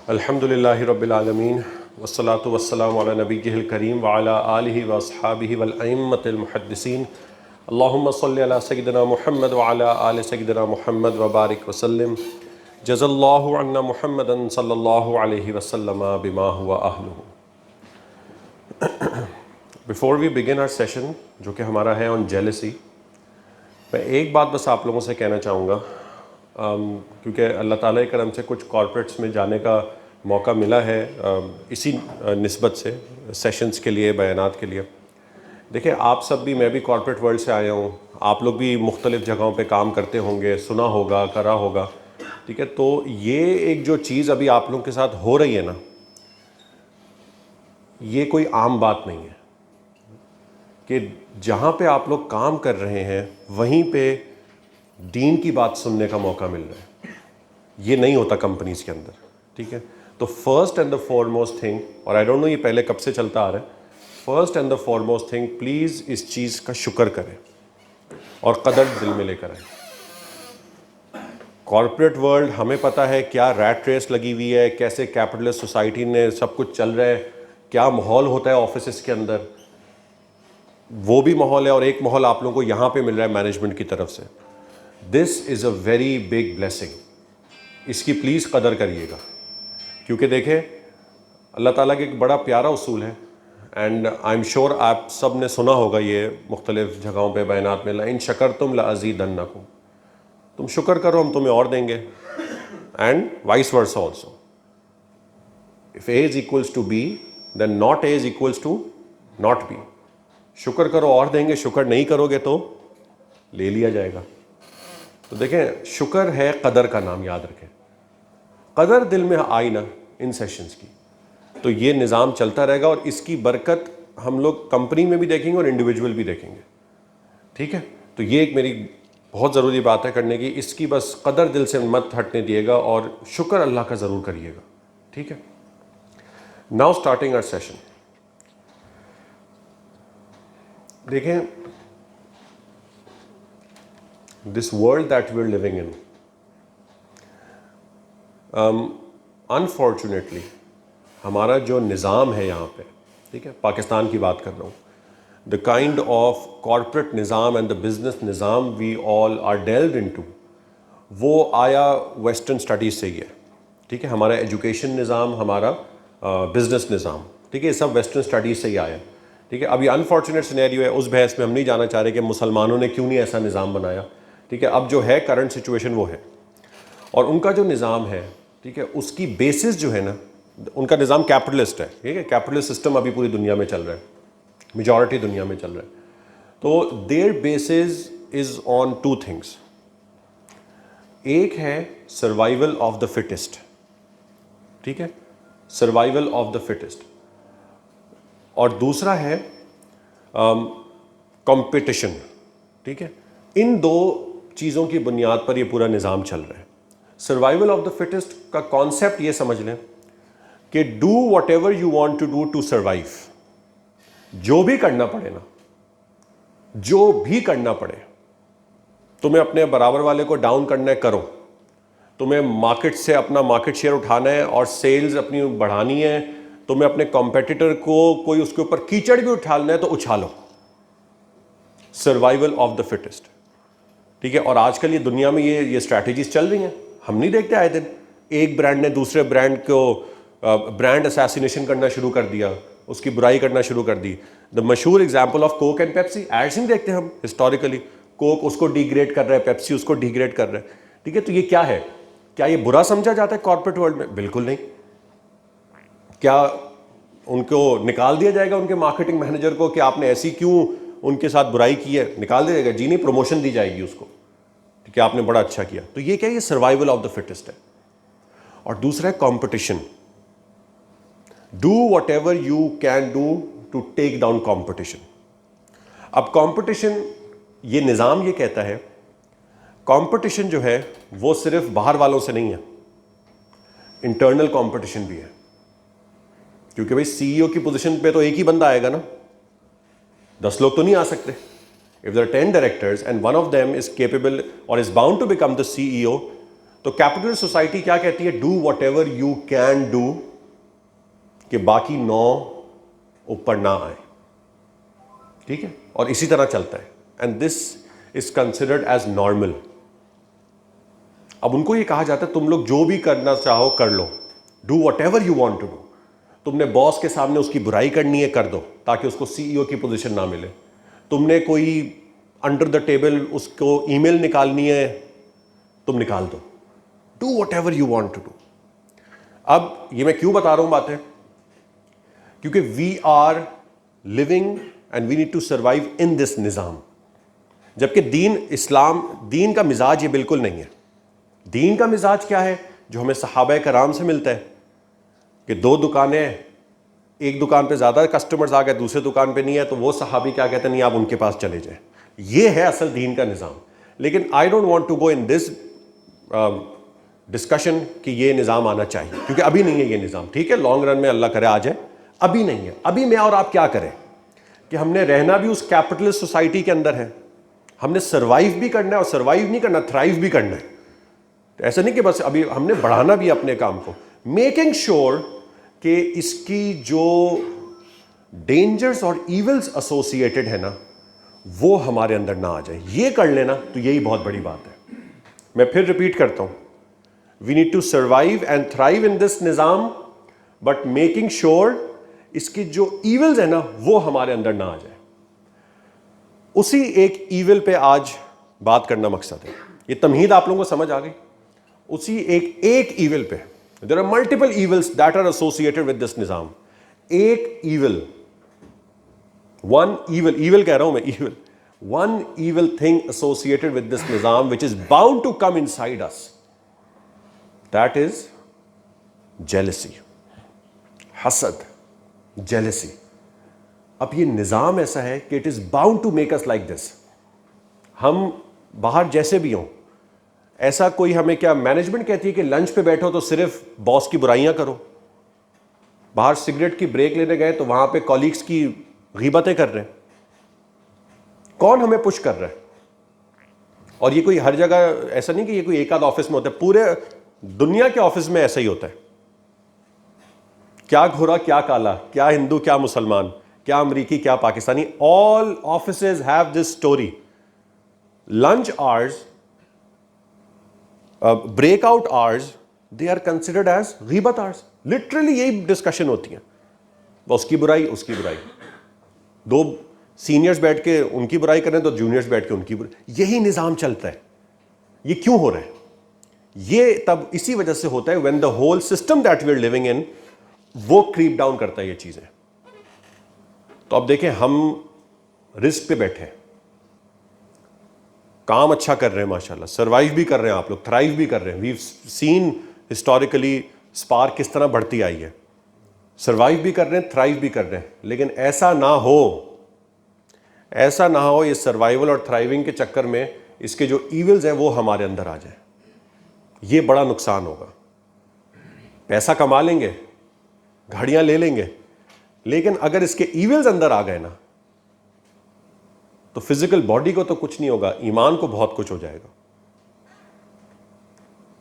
الحمد للہ رب العالمین والصلاة والسلام علی نبیہ الکریم وعلی آلہ واصحابہ والائمۃ المحدثین اللہم صلی علی سیدنا محمد وعلی آل سیدنا محمد وبارک وسلم جزا اللہ عنا محمدا صلی اللہ علیہ وسلم بما ہوا اہلہ۔ Before we begin our session جو کہ ہمارا ہے on jealousy، میں ایک بات بس آپ لوگوں سے کہنا چاہوں گا، کیونکہ اللہ تعالیٰ کے کرم سے کچھ کارپوریٹس میں جانے کا موقع ملا ہے اسی نسبت سے سیشنز کے لیے، بیانات کے لیے۔ دیکھیں آپ سب بھی، میں بھی کارپوریٹ ورلڈ سے آیا ہوں، آپ لوگ بھی مختلف جگہوں پہ کام کرتے ہوں گے، سنا ہوگا، کرا ہوگا، ٹھیک ہے؟ تو یہ ایک جو چیز ابھی آپ لوگوں کے ساتھ ہو رہی ہے نا، یہ کوئی عام بات نہیں ہے کہ جہاں پہ آپ لوگ کام کر رہے ہیں وہیں پہ دین کی بات سننے کا موقع مل رہا ہے۔ یہ نہیں ہوتا کمپنیز کے اندر، ٹھیک ہے؟ تو first and the foremost thing, اور آئی ڈونٹ نو یہ پہلے کب سے چلتا آ رہا ہے، first and the foremost thing, please اس چیز کا شکر کریں اور قدر دل میں لے کر آئیں۔ کارپوریٹ ورلڈ ہمیں پتہ ہے کیا ریٹ ریس لگی ہوئی ہے، کیسے کیپٹلسٹ سوسائٹی نے سب کچھ چل رہا ہے، کیا ماحول ہوتا ہے آفیسز کے اندر، وہ بھی ماحول ہے، اور ایک ماحول آپ لوگوں کو یہاں پہ مل رہا ہے مینجمنٹ کی طرف سے۔ دس از اے ویری بگ بلیسنگ، اس کی پلیز قدر کریے گا، کیونکہ دیکھیں اللہ تعالیٰ کا ایک بڑا پیارا اصول ہے، اینڈ آئی ایم شیور آپ سب نے سنا ہوگا یہ مختلف جگہوں پہ بیانات میں، لَإِن شَكَرْتُمْ لَأَزِيدَنَّكُمْ، تم شکر کرو ہم تمہیں اور دیں گے، and vice versa also. if A is equals to B then not A is equals to not B۔ شکر کرو اور دیں گے، شکر نہیں کرو گے تو لے لیا جائے گا۔ تو دیکھیں شکر ہے قدر کا نام، یاد رکھیں، قدر دل میں آئی نا ان سیشنز کی تو یہ نظام چلتا رہے گا، اور اس کی برکت ہم لوگ کمپنی میں بھی دیکھیں گے اور انڈیویجول بھی دیکھیں گے، ٹھیک ہے؟ تو یہ ایک میری بہت ضروری بات ہے کرنے کی، اس کی بس قدر دل سے مت ہٹنے دیے گا اور شکر اللہ کا ضرور کریے گا، ٹھیک ہے؟ Now starting our session. دیکھیں this world that we are living in, unfortunately ہمارا جو نظام ہے یہاں پہ، ٹھیک ہے، پاکستان کی بات کر رہا ہوں، دا کائنڈ آف کارپوریٹ نظام اینڈ دا بزنس نظام وی آل آر ڈیلوڈ ان ٹو، وہ آیا ویسٹرن اسٹڈیز سے ہی ہے، ٹھیک ہے؟ ہمارا ایجوکیشن نظام، ہمارا بزنس نظام، ٹھیک ہے، یہ سب ویسٹرن اسٹڈیز سے ہی آیا، ٹھیک ہے؟ اب یہ انفارچونیٹ سینیریو ہے، اس بحث میں ہم نہیں جانا چاہ رہے کہ مسلمانوں نے کیوں نہیں ایسا نظام بنایا، ٹھیک ہے؟ اب جو ہے کرنٹ سچویشن وہ ہے، اور ان کا جو نظام ہے، ٹھیک ہے، اس کی بیسس جو ہے نا، ان کا نظام کیپٹلسٹ ہے، ٹھیک ہے؟ کیپٹلسٹ سسٹم ابھی پوری دنیا میں چل رہا ہے، میجورٹی دنیا میں چل رہا ہے۔ تو there bases is on two things, ایک ہے سروائیول آف دا فٹسٹ، ٹھیک ہے، سروائیول آف دا فٹسٹ، اور دوسرا ہے کمپٹیشن، ٹھیک ہے؟ ان دو چیزوں کی بنیاد پر یہ پورا نظام چل رہا ہے۔ سروائیول آف دا فٹسٹ کا کانسیپٹ یہ سمجھ لیں کہ do whatever you want to do to survive, جو بھی کرنا پڑے نا، جو بھی کرنا پڑے، تمہیں اپنے برابر والے کو ڈاؤن کرنا ہے کرو، تمہیں مارکیٹ سے اپنا مارکیٹ شیئر اٹھانا ہے اور سیلز اپنی بڑھانی ہے، تمہیں اپنے کمپیٹیٹر کو کوئی اس کے اوپر کیچڑ بھی اٹھالنا ہے تو اچھالو، سروائیول آف دا فٹسٹ، ٹھیک ہے؟ اور آج کل یہ دنیا میں یہ اسٹریٹجیز چل رہی ہیں، ہم نہیں دیکھتے آئے دن ایک برانڈ نے دوسرے برانڈ کو برانڈ اسیسینیشن کرنا شروع کر دیا، اس کی برائی کرنا شروع کر دی۔ دا مشہور example of Coke and Pepsi, ads نہیں دیکھتے ہم ہسٹوریکلی، کوک اس کو ڈیگریڈ کر رہا ہے، پیپسی اس کو ڈیگریڈ کر رہا ہے، ٹھیک ہے؟ تو یہ کیا ہے؟ کیا یہ برا سمجھا جاتا ہے کارپوریٹ ورلڈ میں؟ بالکل نہیں۔ کیا ان کو نکال دیا جائے گا ان کے مارکیٹنگ مینیجر کو کہ آپ نے ایسی کیوں ان کے ساتھ برائی کی ہے؟ نکال دیا جائے گا؟ جی نہیں، پروموشن دی جائے گی اس کو کہ آپ نے بڑا اچھا کیا۔ تو یہ کیا ہے؟ یہ سروائیول آف دا فٹسٹ ہے۔ اور دوسرا ہے competition, do whatever you can do to take down competition. اب کمپٹیشن، یہ نظام یہ کہتا ہے کمپٹیشن جو ہے وہ صرف باہر والوں سے نہیں ہے، انٹرنل کمپٹیشن بھی ہے، کیونکہ بھائی سی ای او کی پوزیشن پہ تو ایک ہی بندہ آئے گا نا، 10 لوگ تو نہیں آ سکتے۔ If there are 10 directors and one of them is capable or is bound to become the CEO، تو کیپٹلسٹ سوسائٹی کیا کہتی ہے؟ Do whatever you can do کہ باقی 9 اوپر نہ آئے. ٹھیک ہے؟ اور اسی طرح چلتا ہے. And this is considered as normal. اب ان کو یہ کہا جاتا ہے تم لوگ جو بھی کرنا چاہو کر لو, do whatever you want to do. تم نے باس کے سامنے اس کی برائی کرنی ہے کر دو تاکہ اس کو سی ای او کی پوزیشن نہ ملے. تم نے کوئی انڈر دا ٹیبل اس کو ای میل نکالنی ہے تم نکال دو. Do whatever you want to do. اب یہ میں کیوں بتا رہا ہوں باتیں؟ کیونکہ we are living and we need to survive in this نظام. جبکہ دین اسلام, دین کا مزاج یہ بالکل نہیں ہے. دین کا مزاج کیا ہے جو ہمیں صحابہ کرام سے ملتا ہے کہ 2 دکانیں, ایک دکان پہ زیادہ کسٹمرز آ گئے دوسرے دکان پہ نہیں ہے, تو وہ صحابی کیا کہتے ہیں, نہیں آپ ان کے پاس چلے جائیں. یہ ہے اصل دین کا نظام. لیکن I don't want to go in this discussion کہ یہ نظام آنا چاہیے, کیونکہ ابھی نہیں ہے یہ نظام. ٹھیک ہے, لانگ رن میں اللہ کرے آ جائے, ابھی نہیں ہے. ابھی میں اور آپ کیا کریں کہ ہم نے رہنا بھی اس کیپٹلسٹ سوسائٹی کے اندر ہے, ہم نے سروائیو بھی کرنا ہے, اور سروائیو نہیں کرنا, تھرائیو بھی کرنا ہے. ایسا نہیں کہ بس ابھی ہم نے بڑھانا بھی اپنے کام کو, میکنگ شیور کہ اس کی جو ڈینجرز اور ایولز ایسوسیٹڈ ہے نا وہ ہمارے اندر نہ آ جائے. یہ کر لینا تو یہی بہت بڑی بات ہے. میں پھر ریپیٹ کرتا ہوں, we need to survive and thrive in this نظام, بٹ میکنگ شیور اس کی جو ایولز ہیں نا وہ ہمارے اندر نہ آ جائے. اسی ایک ایول پہ آج بات کرنا مقصد ہے. یہ تمہید آپ لوگوں کو سمجھ آ گئی؟ اسی ایک ایول پہ. There are multiple evils that are associated with this نظام. ایک ایول, one evil کہہ رہا ہوں میں, one evil thing associated with this نظام which is bound to come inside us, that is jealousy, حسد, jealousy. اب یہ نظام ایسا ہے کہ it is bound to make us like this. ہم باہر جیسے بھی ہوں, ایسا کوئی ہمیں کیا مینجمنٹ کہتی ہے کہ لنچ پہ بیٹھو تو صرف باس کی برائیاں کرو, باہر سگریٹ کی بریک لینے گئے تو وہاں پہ کولیگز کی غیبتیں کر رہے ہیں. کون ہمیں پش کر رہا ہے؟ اور یہ کوئی ہر جگہ ایسا نہیں کہ یہ کوئی ایک آدھ آفس میں ہوتا ہے, پورے دنیا کے آفس میں ایسا ہی ہوتا ہے. کیا گھوڑا کیا کالا, کیا ہندو کیا مسلمان, کیا امریکی کیا Pakistani, all offices have this story. Lunch hours, break out hours, they are considered as غیبت hours. Literally یہی ڈسکشن ہوتی ہیں, اس کی برائی اس کی برائی. 2 سینئرز بیٹھ کے ان کی برائی کریں تو جونیئرز بیٹھ کے ان کی برائی. یہی نظام چلتا ہے. یہ کیوں ہو رہا ہے؟ یہ تب اسی وجہ سے ہوتا ہے when the whole system that we are living in وہ creep down کرتا ہے یہ چیزیں. تو اب دیکھیں ہم رزق پہ بیٹھے ہیں, کام اچھا کر رہے ہیں ماشاءاللہ, سروائیو بھی کر رہے ہیں آپ لوگ, تھرائیو بھی کر رہے ہیں. ویو سین ہسٹوریکلی اسپارک کس طرح بڑھتی آئی ہے. سروائیو بھی کر رہے ہیں, تھرائیو بھی کر رہے ہیں. لیکن ایسا نہ ہو یہ سروائیول اور تھرائیونگ کے چکر میں اس کے جو ایولز ہیں وہ ہمارے اندر آ جائیں. یہ بڑا نقصان ہوگا. پیسہ کما لیں گے, گھڑیاں لے لیں گے, لیکن اگر اس کے ایولز اندر آ گئے نا تو فزیکل باڈی کو تو کچھ نہیں ہوگا, ایمان کو بہت کچھ ہو جائے گا.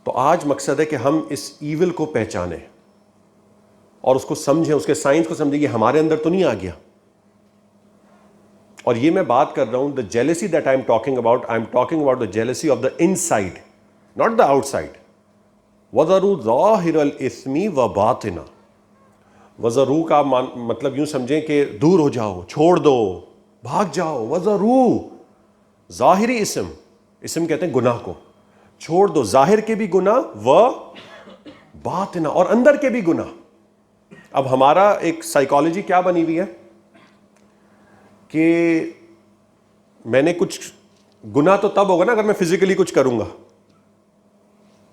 تو آج مقصد ہے کہ ہم اس ایول کو پہچانیں اور اس کو سمجھیں, اس کے سائنس کو سمجھیں. یہ ہمارے اندر تو نہیں آ گیا. اور یہ میں بات کر رہا ہوں, the jealousy that I am talking about the jealousy of the inside, not the outside. وَذَرُوا ظَاهِرَ الْإِثْمِ وَبَاطِنَهُ. وَذَرُوا کا مطلب یوں سمجھیں کہ دور ہو جاؤ, چھوڑ دو, بھاگ جاؤ. وَذَرُوا ظاہری اسم کہتے ہیں گناہ کو, چھوڑ دو ظاہر کے بھی گناہ و باطن اور اندر کے بھی گناہ. اب ہمارا ایک سائیکالوجی کیا بنی ہوئی ہے کہ میں نے کچھ گناہ تو تب ہوگا نا اگر میں فزیکلی کچھ کروں گا.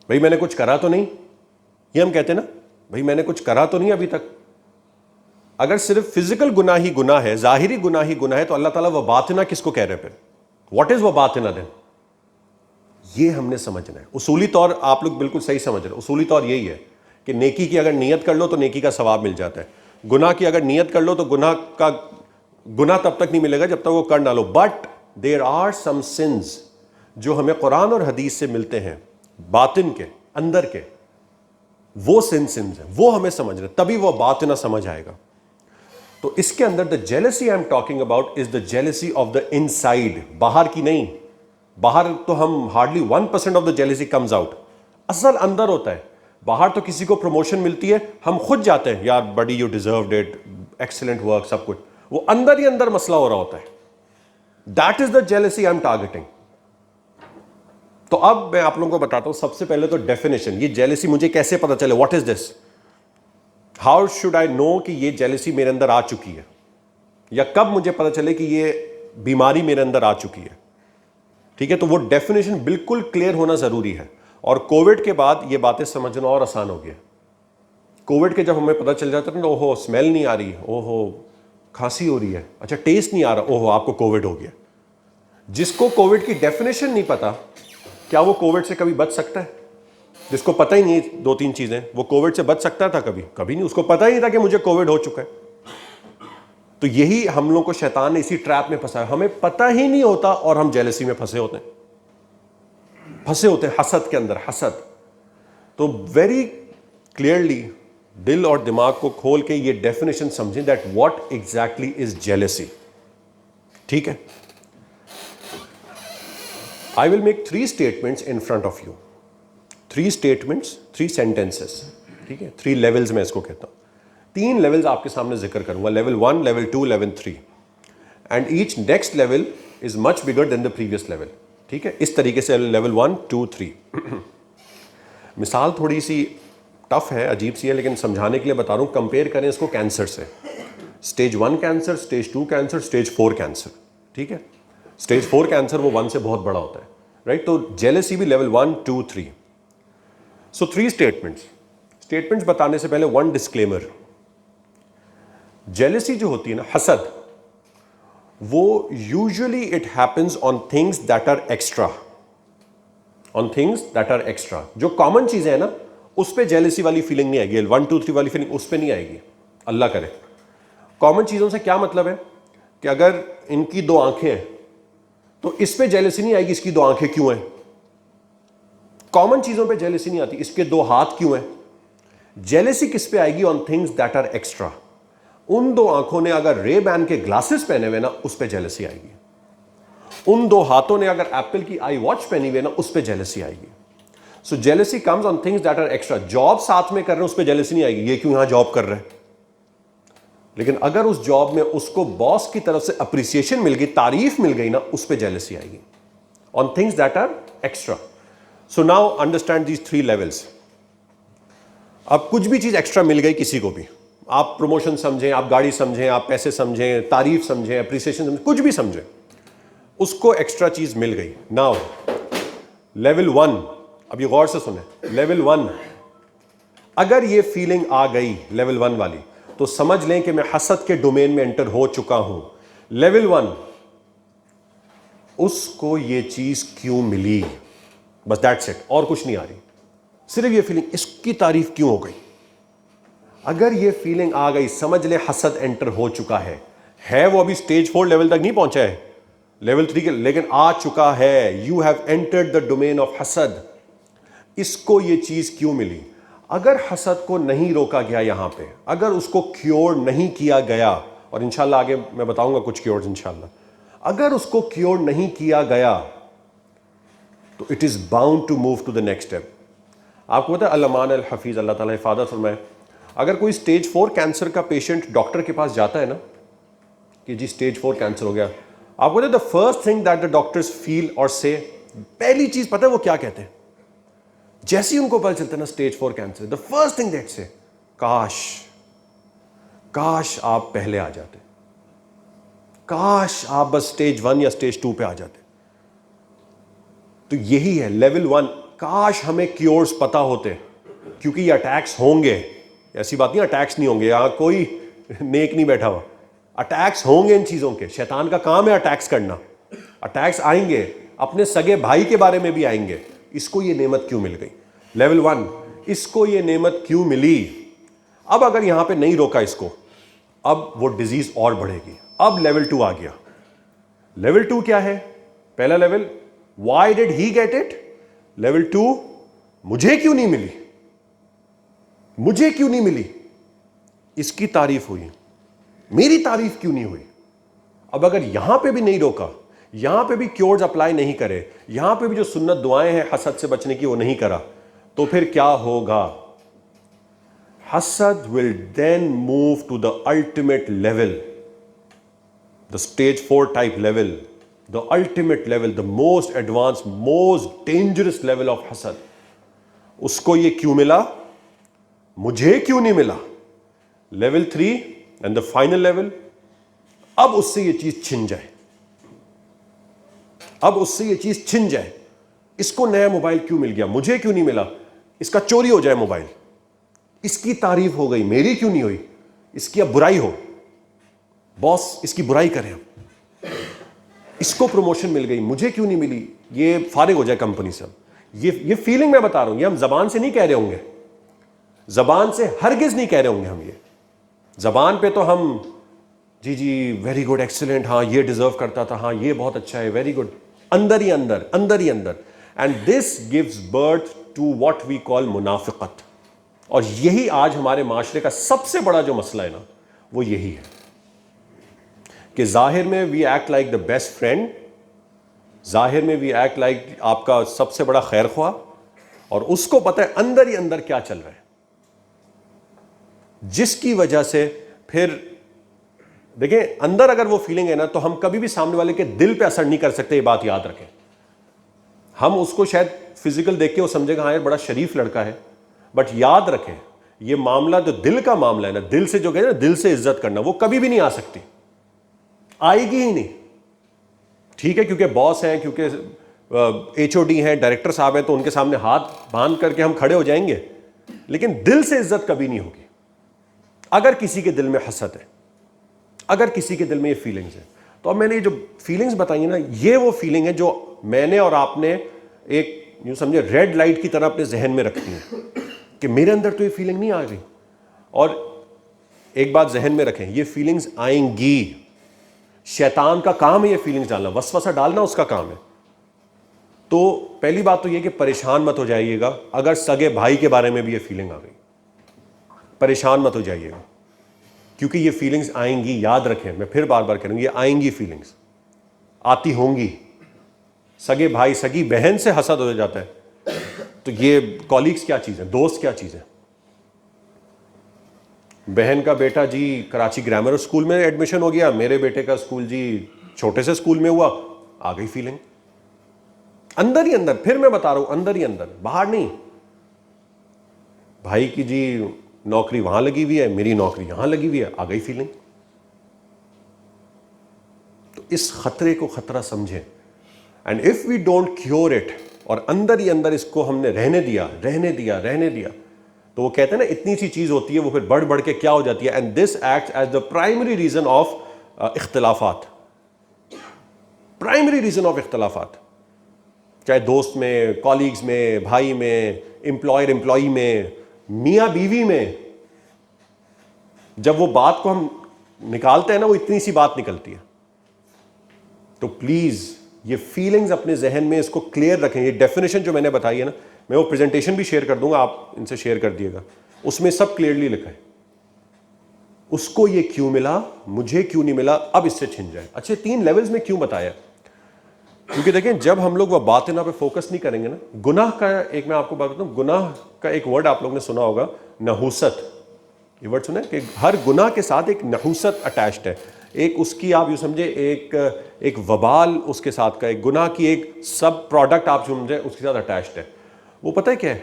بھائی میں نے کچھ کرا تو نہیں, یہ ہم کہتے ہیں نا, بھائی میں نے کچھ کرا تو نہیں ابھی تک. اگر صرف فزیکل گناہ ہی گناہ ہے, ظاہری گناہ ہی گناہ ہے, تو اللہ تعالیٰ وہ باطنہ کس کو کہہ رہے ہیں پھر؟ واٹ از وہ باطنہ دین؟ یہ ہم نے سمجھنا ہے. اصولی طور آپ لوگ بالکل صحیح سمجھ رہے ہیں. اصولی طور یہی ہے کہ نیکی کی اگر نیت کر لو تو نیکی کا ثواب مل جاتا ہے. گناہ کی اگر نیت کر لو تو گناہ تب تک نہیں ملے گا جب تک وہ کر نہ لو. But there are some sins جو ہمیں قرآن اور حدیث سے ملتے ہیں باطن کے, اندر کے وہ سنس ہیں, وہ ہمیں سمجھ رہے, تبھی وہ بات نہ سمجھ آئے گا. تو اس کے اندر the jealousy I am talking about is the jealousy of the inside, باہر کی نہیں. باہر تو ہم hardly 1% of the jealousy comes out, اصل اندر ہوتا ہے. باہر تو کسی کو پروموشن ملتی ہے, ہم خود جاتے ہیں, یار بڑی you deserved it, excellent work, سب کچھ. وہ اندر ہی اندر مسئلہ ہو رہا ہوتا ہے. That is the jealousy I am targeting. تو اب میں آپ لوگوں کو بتاتا ہوں سب سے پہلے تو ڈیفینیشن, یہ jealousy مجھے کیسے پتا چلے, what is this, how should I know کہ یہ jealousy میرے اندر آ چکی ہے, یا کب مجھے پتا چلے کہ یہ بیماری میرے اندر آ چکی ہے. ٹھیک ہے, تو وہ ڈیفینیشن بالکل کلیئر ہونا ضروری ہے. اور کووڈ کے بعد یہ باتیں سمجھنا اور آسان ہو گیا. کووڈ کے جب ہمیں پتہ چل جاتا ہے نا, اوہو اسمیل نہیں آ رہی, اوہو کھانسی ہو رہی ہے, اچھا ٹیسٹ نہیں آ رہا, اوہو آپ کو کووڈ ہو گیا. جس کو کووڈ کی ڈیفینیشن نہیں پتا, کیا وہ کووڈ سے کبھی بچ سکتا ہے؟ جس کو پتہ ہی نہیں 2-3 چیزیں, وہ کووڈ سے بچ سکتا تھا کبھی؟ کبھی نہیں. اس کو پتہ ہی نہیں تھا کہ مجھے کووڈ ہو چکا ہے. تو یہی ہم لوگوں کو شیطان نے اسی ٹریپ میں پھنسایا, ہمیں پتہ ہی نہیں ہوتا اور ہم جیلسی میں پھنسے ہوتے ہیں, حسد کے اندر, حسد. تو ویری کلیئرلی دل اور دماغ کو کھول کے یہ ڈیفینیشن سمجھیں that what exactly is jealousy. ٹھیک ہے, I will make 3 statements in front of you. 3 statements, 3 sentences. ٹھیک ہے, 3 levels میں اس کو کہتا ہوں. 3 levels آپ کے سامنے ذکر کروں گا, level 1, level 2, level 3. And each next level is much bigger than the previous level. ٹھیک ہے, اس طریقے سے level 1, 2, 3. مثال تھوڑی سی ٹف ہے, عجیب سی ہے, لیکن سمجھانے کے لیے بتا رہا ہوں. کمپیئر کریں اس کو کینسر سے. Stage 1 cancer, stage 2 cancer, stage 4 cancer. ٹھیک ہے, اسٹیج 4 کینسر وہ 1 سے بہت بڑا ہوتا ہے, رائٹ. تو جیلسی بھی لیول 1, 2, 3. سو 3 اسٹیٹمنٹس بتانے سے پہلے 1 ڈسکلیمر. جیلسی جو ہوتی ہے نا, حسد, وہ usually it happens on things that are extra. On things that are extra. جو کامن چیزیں ہیں نا, اس پہ جیلسی والی فیلنگ نہیں آئے گی, 1, 2, 3 والی فیلنگ اس پہ نہیں آئے گی, اللہ کرے. کامن چیزوں سے کیا مطلب ہے کہ اگر ان کی 2 آنکھیں ہیں تو اس پہ جیلسی نہیں آئے گی اس کی 2 آنکھیں کیوں ہیں. کامن چیزوں پہ جیلسی نہیں آتی, اس کے 2 ہاتھ کیوں ہیں. جیلسی کس پہ آئے گی؟ On things that are extra. ان 2 آنکھوں نے اگر رے بین کے گلاسز پہنے ہوئے نا, اس پہ جیلسی آئے گی. ان 2 ہاتھوں نے اگر ایپل کی آئی واچ پہنی ہوئی نا, اس پہ جیلسی آئے گی. So jealousy comes on things that are extra. Job ساتھ میں کر رہے ہیں, اس پہ جیلسی نہیں آئے گی, یہ کیوں یہاں جاب کر رہے ہیں. لیکن اگر اس جاب میں اس کو باس کی طرف سے اپریسیشن مل گئی, تعریف مل گئی نا, اس پہ جیلسی آئے گی. On things that are extra. So now understand these 3 levels. اب کچھ بھی چیز ایکسٹرا مل گئی کسی کو بھی, آپ پروموشن سمجھیں, آپ گاڑی سمجھیں, آپ پیسے سمجھیں, تعریف سمجھیں, اپریسیشن سمجھیں, کچھ بھی سمجھیں, اس کو ایکسٹرا چیز مل گئی. ناؤ لیول 1, اب یہ غور سے سنیں. لیول 1, اگر یہ فیلنگ آ گئی لیول 1 والی, تو سمجھ لیں کہ میں حسد کے ڈومین میں انٹر ہو چکا ہوں. لیول 1, اس کو یہ چیز کیوں ملی, بس دیٹس اٹ, اور کچھ نہیں آ رہی, صرف یہ فیلنگ, اس کی تعریف کیوں ہو گئی. اگر یہ فیلنگ آ گئی, سمجھ لیں حسد انٹر ہو چکا ہے وہ ابھی اسٹیج 4 لیول تک نہیں پہنچا ہے, لیول 3 کے, لیکن آ چکا ہے. You have entered the domain of حسد. اس کو یہ چیز کیوں ملی. اگر حسد کو نہیں روکا گیا یہاں پہ, اگر اس کو کیور نہیں کیا گیا, اور انشاءاللہ آگے میں بتاؤں گا کچھ کیورز انشاءاللہ, اگر اس کو کیور نہیں کیا گیا تو it is bound to move to the next step. آپ کو پتا ہے علمان الحفیظ, اللہ تعالیٰ حفاظت فرمائے, اگر کوئی اسٹیج 4 کینسر کا پیشنٹ ڈاکٹر کے پاس جاتا ہے نا کہ جی اسٹیج 4 کینسر ہو گیا, آپ کو پتا ہے the first thing that the doctors feel اور سے, پہلی چیز پتہ ہے وہ کیا کہتے ہیں جیسے ہی ان کو پتہ چلتا ہے نا stage 4 cancer, the first thing that سے, کاش آپ پہلے آ جاتے, کاش آپ بس اسٹیج 1 یا اسٹیج 2 پہ آ جاتے. تو یہی ہے لیول 1, کاش ہمیں کیورز پتا ہوتے, کیونکہ یہ اٹیکس ہوں گے. ایسی بات نہیں اٹیکس نہیں ہوں گے, یہاں کوئی نیک نہیں بیٹھا ہوا, اٹیکس ہوں گے ان چیزوں کے. شیطان کا کام ہے اٹیکس کرنا, اٹیکس آئیں گے, اپنے سگے بھائی کے بارے میں بھی آئیں گے. اس کو یہ نعمت کیوں مل گئی؟ لیول 1, اس کو یہ نعمت کیوں ملی. اب اگر یہاں پہ نہیں روکا اس کو, اب وہ ڈیزیز اور بڑھے گی. اب لیول 2 آ گیا. لیول 2 کیا ہے؟ پہلا level, why did he get it? Level 2, مجھے کیوں نہیں ملی, مجھے کیوں نہیں ملی, اس کی تعریف ہوئی, میری تعریف کیوں نہیں ہوئی. اب اگر یہاں پہ بھی نہیں روکا, یہاں پہ بھی کیورز اپلائی نہیں کرے, یہاں پہ بھی جو سنت دعائیں ہیں حسد سے بچنے کی وہ نہیں کرا, تو پھر کیا ہوگا؟ حسد will then move to the ultimate level, the stage 4 type level, the ultimate level, the most advanced, most dangerous level of حسد. اس کو یہ کیوں ملا, مجھے کیوں نہیں ملا. Level 3 and the final level, اب اس سے یہ چیز چھن جائے, اب اس سے یہ چیز چھن جائے. اس کو نیا موبائل کیوں مل گیا, مجھے کیوں نہیں ملا, اس کا چوری ہو جائے موبائل, اس کی تعریف ہو گئی, میری کیوں نہیں ہوئی, اس کی اب برائی ہو, باس اس کی برائی کریں, اس کو پروموشن مل گئی, مجھے کیوں نہیں ملی, یہ فارغ ہو جائے کمپنی سے. یہ فیلنگ میں بتا رہا ہوں, یہ ہم زبان سے نہیں کہہ رہے ہوں گے, زبان سے ہرگز نہیں کہہ رہے ہوں گے ہم. یہ زبان پہ تو ہم جی ویری گڈ, ایکسلنٹ, ہاں یہ ڈیزرو کرتا تھا, ہاں یہ بہت اچھا ہے, ویری گڈ, اندر ہی اندر, اندر ہی اندر. And this gives birth to what we call منافقت. اور یہی آج ہمارے معاشرے کا سب سے بڑا جو مسئلہ ہے نا, وہ یہی ہے کہ ظاہر میں we act like the best friend, ظاہر میں وی ایکٹ لائک آپ کا سب سے بڑا خیر خواہ, اور اس کو پتہ ہے اندر ہی اندر کیا چل رہا ہے, جس کی وجہ سے پھر دیکھیں اندر اگر وہ فیلنگ ہے نا, تو ہم کبھی بھی سامنے والے کے دل پہ اثر نہیں کر سکتے. یہ بات یاد رکھیں. ہم اس کو شاید فزیکل دیکھ کے وہ سمجھے گا ہاں یہ بڑا شریف لڑکا ہے, بٹ یاد رکھیں یہ معاملہ جو دل کا معاملہ ہے نا, دل سے جو کہتے ہیں نا, دل سے عزت کرنا, وہ کبھی بھی نہیں آ سکتی, آئے گی ہی نہیں. ٹھیک ہے, کیونکہ باس ہیں, کیونکہ ایچ او ڈی ہیں, ڈائریکٹر صاحب ہیں, تو ان کے سامنے ہاتھ باندھ کر کے ہم کھڑے ہو جائیں گے, لیکن دل سے عزت کبھی نہیں ہوگی. اگر کسی کے دل میں حسد ہے, اگر کسی کے دل میں یہ فیلنگز ہیں, تو اب میں نے یہ جو فیلنگز بتائی ہیں نا, یہ وہ فیلنگ ہے جو میں نے اور آپ نے ایک یوں سمجھے ریڈ لائٹ کی طرح اپنے ذہن میں رکھتی ہیں کہ میرے اندر تو یہ فیلنگ نہیں آ رہی. اور ایک بات ذہن میں رکھیں, یہ فیلنگز آئیں گی, شیطان کا کام ہے یہ فیلنگز ڈالنا, وسوسہ ڈالنا اس کا کام ہے. تو پہلی بات تو یہ کہ پریشان مت ہو جائیے گا اگر سگے بھائی کے بارے میں بھی یہ فیلنگ آ گئی, پریشان مت ہو جائیے گا, کیونکہ یہ فیلنگز آئیں گی. یاد رکھیں, میں پھر بار بار کہہ رہا ہوں, یہ آئیں گی, فیلنگز آتی ہوں گی. سگے بھائی سگی بہن سے حسد ہو جاتا ہے, تو یہ کالیگز کیا چیز ہے, دوست کیا چیز ہے. بہن کا بیٹا جی کراچی گرامر اسکول میں ایڈمیشن ہو گیا, میرے بیٹے کا اسکول جی چھوٹے سے اسکول میں ہوا, آ گئی فیلنگ اندر ہی اندر. پھر میں بتا رہا ہوں اندر ہی اندر, باہر نہیں. بھائی کی جی نوکری وہاں لگی ہوئی ہے, میری نوکری یہاں لگی ہوئی ہے, آ گئی فیلنگ. تو اس خطرے کو خطرہ سمجھیں, and if we don't cure it, اور اندر ہی اندر اس کو ہم نے رہنے دیا, تو وہ کہتے ہیں نا اتنی سی چیز ہوتی ہے وہ پھر بڑھ بڑھ کے کیا ہو جاتی ہے. And this act as the primary reason of اختلافات, پرائمری ریزن آف اختلافات, چاہے دوست میں, کالیگز میں, بھائی میں, امپلائی میں, میاں بیوی میں. جب وہ بات کو ہم نکالتے ہیں نا, وہ اتنی سی بات نکلتی ہے. تو پلیز یہ فیلنگز اپنے ذہن میں اس کو کلیئر رکھیں. یہ ڈیفینیشن جو میں نے بتائی ہے نا, میں وہ پریزنٹیشن بھی شیئر کر دوں گا, آپ ان سے شیئر کر دیے گا, اس میں سب کلیئرلی لکھا ہے. اس کو یہ کیوں ملا, مجھے کیوں نہیں ملا, اب اس سے چھن جائے. اچھے 3 لیولز میں کیوں بتایا, کیونکہ دیکھیں جب ہم لوگ وہ باطنہ پہ فوکس نہیں کریں گے نا, گناہ کا ایک میں آپ کو بات بتاؤں, گناہ کا ایک ورڈ آپ لوگ نے سنا ہوگا, نحوست. یہ ورڈ سنا ہے کہ ہر گناہ کے ساتھ ایک نحوست اٹیچڈ ہے, ایک اس کی آپ یوں سمجھے ایک وبال اس کے ساتھ کا, ایک گناہ کی ایک سب پروڈکٹ آپ سمجھے اس کے ساتھ اٹیچڈ ہے. وہ پتہ ہے کیا ہے,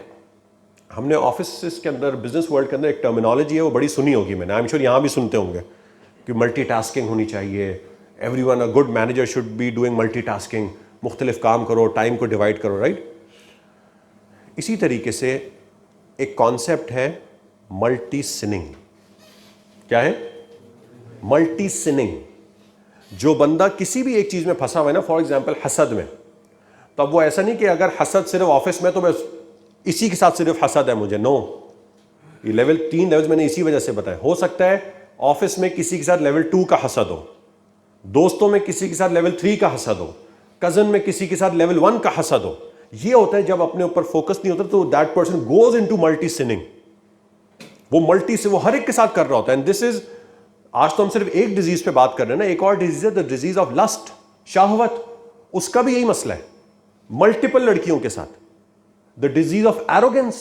ہم نے آفسز کے اندر, بزنس ورلڈ کے اندر ایک ٹرمینالوجی ہے, وہ بڑی سنی ہوگی میں نے, آئی ایم شیور یہاں بھی سنتے ہوں گے, کہ ملٹی ٹاسکنگ ہونی چاہیے, everyone, a good manager should be doing multitasking, مختلف کام کرو, ٹائم کو ڈیوائڈ کرو, رائٹ. اسی طریقے سے ایک کانسیپٹ ہے ملٹی سننگ. کیا ہے ملٹی سننگ؟ جو بندہ کسی بھی ایک چیز میں پھنسا ہوا ہے نا, فار ایگزامپل حسد میں, تو اب وہ ایسا نہیں کہ اگر حسد صرف آفس میں تو میں اسی کے ساتھ صرف حسد ہے مجھے, نو. یہ لیول 3 لیولز میں نے اسی وجہ سے بتایا. ہو سکتا ہے آفس میں کسی کے ساتھ لیول 2 کا حسد ہو, دوستوں میں کسی کے ساتھ لیول 3 کا حسد ہو, کزن میں کسی کے ساتھ لیول 1 کا حسد ہو, یہ ہوتا ہے جب اپنے اوپر فوکس نہیں ہوتا تو that person goes into multi sinning. وہ ملٹی سے وہ ہر ایک کے ساتھ کر رہا ہوتا ہے. اینڈ دس از, آج تو ہم صرف ایک ڈیزیز پہ بات کر رہے ہیں نا, ایک اور ڈیزیز ہے, دا ڈیزیز آف لسٹ, شہوت. اس کا بھی یہی مسئلہ ہے ملٹیپل لڑکیوں کے ساتھ. دا ڈیزیز آف ایروگنس,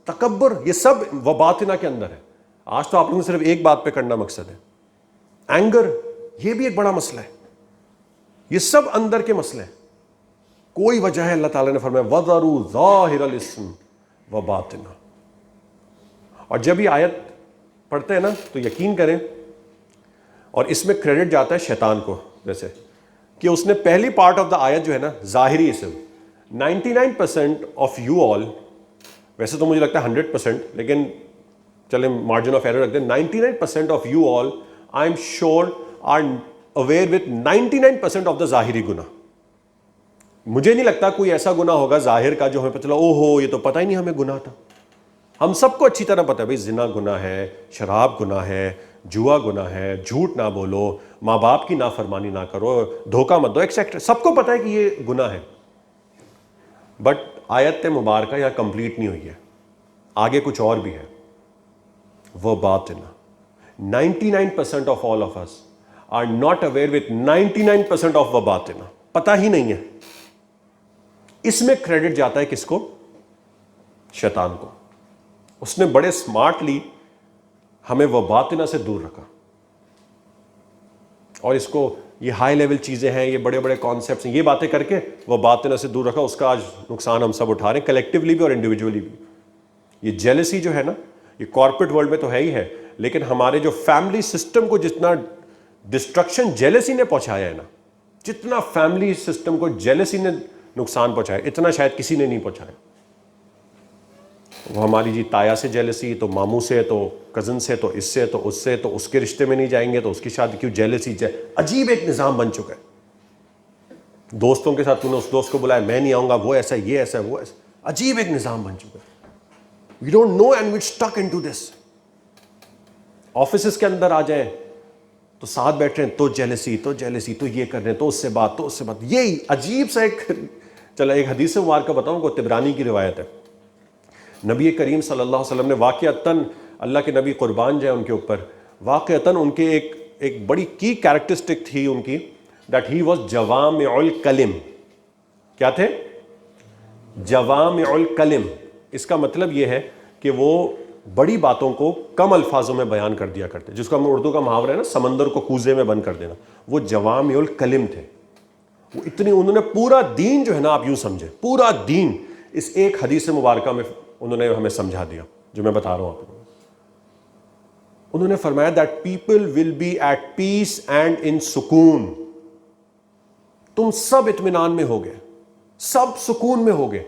تکبر, یہ سب وباطنہ کے اندر ہے. آج تو آپ لوگوں نے صرف ایک بات پہ کرنا مقصد ہے. اینگر, یہ بھی ایک بڑا مسئلہ ہے. یہ سب اندر کے مسئلے ہیں. کوئی وجہ ہے, اللہ تعالیٰ نے فرمایا وَذَرُوا ظَاهِرَ الْإِثْمِ وَبَاطِنَهُ. اور جب یہ آیت پڑھتے ہیں نا تو یقین کریں, اور اس میں کریڈٹ جاتا ہے شیطان کو, جیسے کہ اس نے پہلی پارٹ آف دا آیت جو ہے نا ظاہری اسم, 99% آف یو آل, ویسے تو مجھے لگتا ہے 100%, لیکن چلیں مارجن آف ایرر رکھ دیں, 99% of you all I am sure are aware with 99% of the ظاہری گناہ. مجھے نہیں لگتا کوئی ایسا گناہ ہوگا ظاہر کا جو ہمیں پتہ چلا او ہو یہ تو پتہ ہی نہیں ہمیں گناہ تھا. ہم سب کو اچھی طرح پتہ ہے بھائی زنا گناہ ہے, شراب گناہ ہے, جوا گناہ ہے, جھوٹ نہ بولو, ماں باپ کی نافرمانی نہ کرو, دھوکہ مت دو, ایکسیکٹرا. سب کو پتہ ہے کہ یہ گناہ ہے. بٹ آیت مبارکہ یہاں کمپلیٹ نہیں ہوئی ہے, آگے کچھ اور بھی ہے. وہ باطنہ, 99% of all of us are not aware with 99% of وہ باطنہ, پتہ ہی نہیں ہے. اس میں کریڈٹ جاتا ہے کس کو؟ شیطان کو. اس نے بڑے سمارٹلی ہمیں وہ باطنہ سے دور رکھا, اور اس کو یہ ہائی لیول چیزیں ہیں, یہ بڑے بڑے کانسیپٹس ہیں, یہ باتیں کر کے وہ باطنہ سے دور رکھا. اس کا آج نقصان ہم سب اٹھا رہے ہیں, کلیکٹیولی بھی اور انڈیویجولی بھی. یہ جیلسی جو ہے نا, یہ کارپوریٹ ورلڈ میں تو ہے ہی ہے, لیکن ہمارے جو فیملی سسٹم کو جتنا ڈسٹرکشن جیلسی نے پہنچایا ہے نا, جتنا فیملی سسٹم کو جیلسی نے نقصان پہنچایا, اتنا شاید کسی نے نہیں پہنچایا. وہ ہماری جی تایا سے جیلسی, تو ماموں سے, تو کزن سے, تو اس سے, تو اس سے, تو اس کے رشتے میں نہیں جائیں گے تو اس کی شادی کیوں, جیلسی. عجیب ایک نظام بن چکا ہے. دوستوں کے ساتھ تو نے اس دوست کو بلایا, میں نہیں آؤں گا, وہ ایسا, یہ ایسا, وہ ایسا. عجیب ایک نظام بن چکا ہے. We don't know and we stick into this. Offices کے اندر آ جائیں تو ساتھ بیٹھ رہے ہیں تو جیلسی, تو جیلسی, تو یہ کر رہے ہیں, تو اس سے بات, تو اس سے بات. یہی عجیب سا ایک, چلو ایک حدیث مبارکہ بتاؤں کو, طبرانی کی روایت ہے. نبی کریم صلی اللہ علیہ وسلم نے واقعتاً, اللہ کے نبی قربان جائے ان کے اوپر, واقعتاً ان کے ایک بڑی کی کیریکٹرسٹک تھی ان کی, دیٹ ہی واز جوامع الکلم. کیا تھے؟ جوامع الکلم. اس کا مطلب یہ ہے کہ وہ بڑی باتوں کو کم الفاظوں میں بیان کر دیا کرتے, جس کو ہم اردو کا محاورہ ہے نا, سمندر کو کوزے میں بند کر دینا. وہ جوامع الکلم تھے. وہ اتنی, انہوں نے پورا دین جو ہے نا, آپ یوں سمجھے پورا دین اس ایک حدیث مبارکہ میں انہوں نے ہمیں سمجھا دیا جو میں بتا رہا ہوں آپ کو. انہوں نے فرمایا that people will be at peace and in سکون. تم سب اطمینان میں ہوگے, سب سکون میں ہوگے.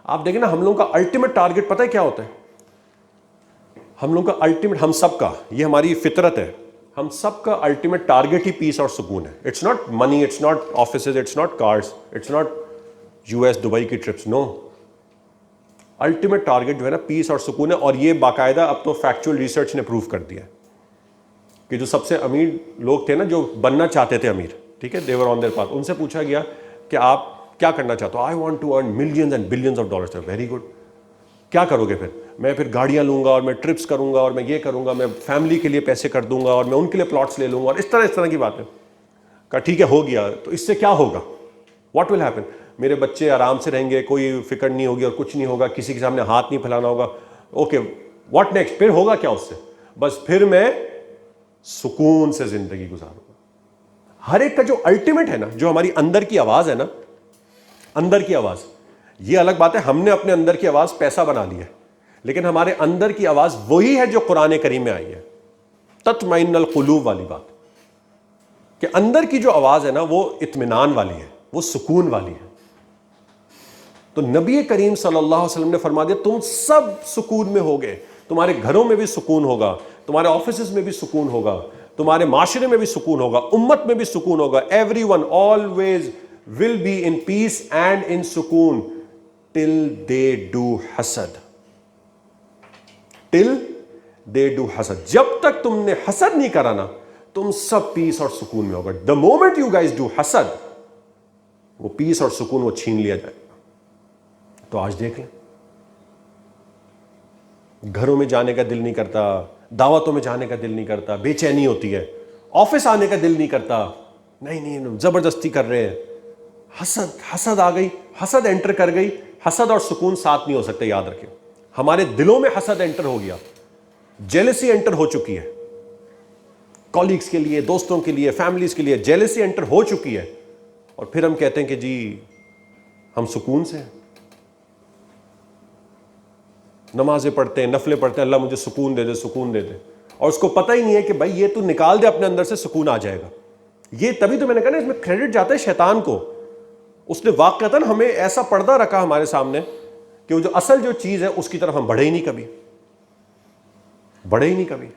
آپ دیکھیں نا, ہم لوگوں کا الٹیمیٹ ٹارگٹ پتہ ہے کیا ہوتا ہے؟ ہم لوگوں کا الٹیمیٹ, ہم سب کا, یہ ہماری فطرت ہے, ہم سب کا الٹیمیٹ ٹارگٹ ہی پیس اور سکون ہے. It's not money, it's not offices, it's not cars, it's not U S Dubai کی ٹرپس. نو, الٹیمیٹ ٹارگٹ جو ہے نا پیس اور سکون ہے. اور یہ باقاعدہ اب تو فیکچوئل ریسرچ نے پروف کر دیا ہے کہ جو سب سے امیر لوگ تھے نا, جو بننا چاہتے تھے امیر, ٹھیک ہے, they were on their path, ان سے پوچھا گیا کہ آپ کیا کرنا چاہتے ہو؟ I want to earn millions and billions of dollars. Very good, کیا کرو گے پھر؟ میں پھر گاڑیاں لوں گا, اور میں ٹرپس کروں گا, اور میں یہ کروں گا, میں فیملی کے لیے پیسے کر دوں گا, اور میں ان کے لیے پلاٹس لے لوں گا, اور اس طرح کی باتیں. کہا ٹھیک ہے, ہو گیا. تو اس سے کیا ہوگا؟ What will happen? میرے بچے آرام سے رہیں گے, کوئی فکر نہیں ہوگی, اور کچھ نہیں ہوگا, کسی کے سامنے ہاتھ نہیں پھیلانا ہوگا. Okay, what next? پھر ہوگا کیا اس سے؟ بس پھر میں سکون سے زندگی گزاروں گا. ہر ایک کا جو الٹیمیٹ ہے نا, جو ہماری اندر کی آواز ہے نا, اندر کی آواز, یہ الگ بات ہے, ہم نے اپنے اندر کی آواز پیسہ بنا لی ہے, لیکن ہمارے اندر کی آواز وہی ہے جو قرآن کریم میں آئی ہے, تطمئن القلوب والی بات, کہ اندر کی جو آواز ہے نا وہ اطمینان والی ہے, وہ سکون والی ہے. تو نبی کریم صلی اللہ علیہ وسلم نے فرما دیا تم سب سکون میں ہوگے. تمہارے گھروں میں بھی سکون ہوگا, تمہارے آفیسز میں بھی سکون ہوگا, تمہارے معاشرے میں بھی سکون ہوگا, امت میں بھی سکون ہوگا. Everyone always will be in peace and in سکون ٹل دے ڈو حسد. ٹل دے ڈو حسد, جب تک تم نے حسد نہیں کرا نا, تم سب پیس اور سکون میں ہوگا. The moment you guys do حسد, وہ پیس اور سکون وہ چھین لیا جائے گا. تو آج دیکھ لیں, گھروں میں جانے کا دل نہیں کرتا, دعوتوں میں جانے کا دل نہیں کرتا, بے چینی ہوتی ہے, آفس آنے کا دل نہیں کرتا, نہیں زبردستی کر رہے ہیں. حسد آ گئی, حسد انٹر کر گئی. حسد اور سکون ساتھ نہیں ہو سکتے, یاد رکھیں. ہمارے دلوں میں حسد انٹر ہو گیا, جیلسی انٹر ہو چکی ہے, کالیگز کے لیے, دوستوں کے لیے, فیملیز کے لیے جیلسی انٹر ہو چکی ہے, اور پھر ہم کہتے ہیں کہ جی ہم سکون سے ہیں, نمازیں پڑھتے ہیں, نفلیں پڑھتے ہیں, اللہ مجھے سکون دے دے, سکون دے دے, اور اس کو پتہ ہی نہیں ہے کہ بھائی یہ تو نکال دے اپنے اندر سے, سکون آ جائے گا. یہ تبھی تو میں نے کہا نا, اس میں کریڈٹ جاتا ہے شیطان کو. اس نے واقعتاً ہمیں ایسا پردہ رکھا ہمارے سامنے کہ وہ جو اصل جو چیز ہے اس کی طرف ہم بڑھے ہی نہیں کبھی, بڑھے ہی نہیں کبھی.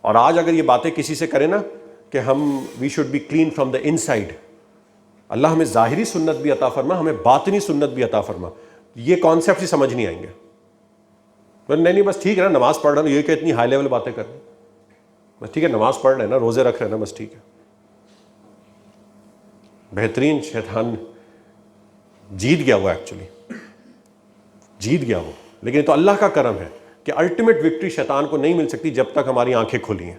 اور آج اگر یہ باتیں کسی سے کریں نا کہ we should be clean from the inside, اللہ ہمیں ظاہری سنت بھی عطا فرما, ہمیں باطنی سنت بھی عطا فرما, یہ کانسیپٹ ہی سمجھ نہیں آئیں گے. نہیں بس ٹھیک ہے نا, نماز پڑھ رہا ہوں, یہ کہ اتنی ہائی لیول باتیں کر رہے ہیں, بس ٹھیک ہے نماز پڑھ رہے ہیں نا, روزے رکھ رہے ہیں نا, بس ٹھیک ہے. بہترین شیطان جیت گیا وہ, ایکچولی جیت گیا وہ. لیکن یہ تو اللہ کا کرم ہے کہ الٹیمیٹ وکٹری شیطان کو نہیں مل سکتی جب تک ہماری آنکھیں کھلی ہیں.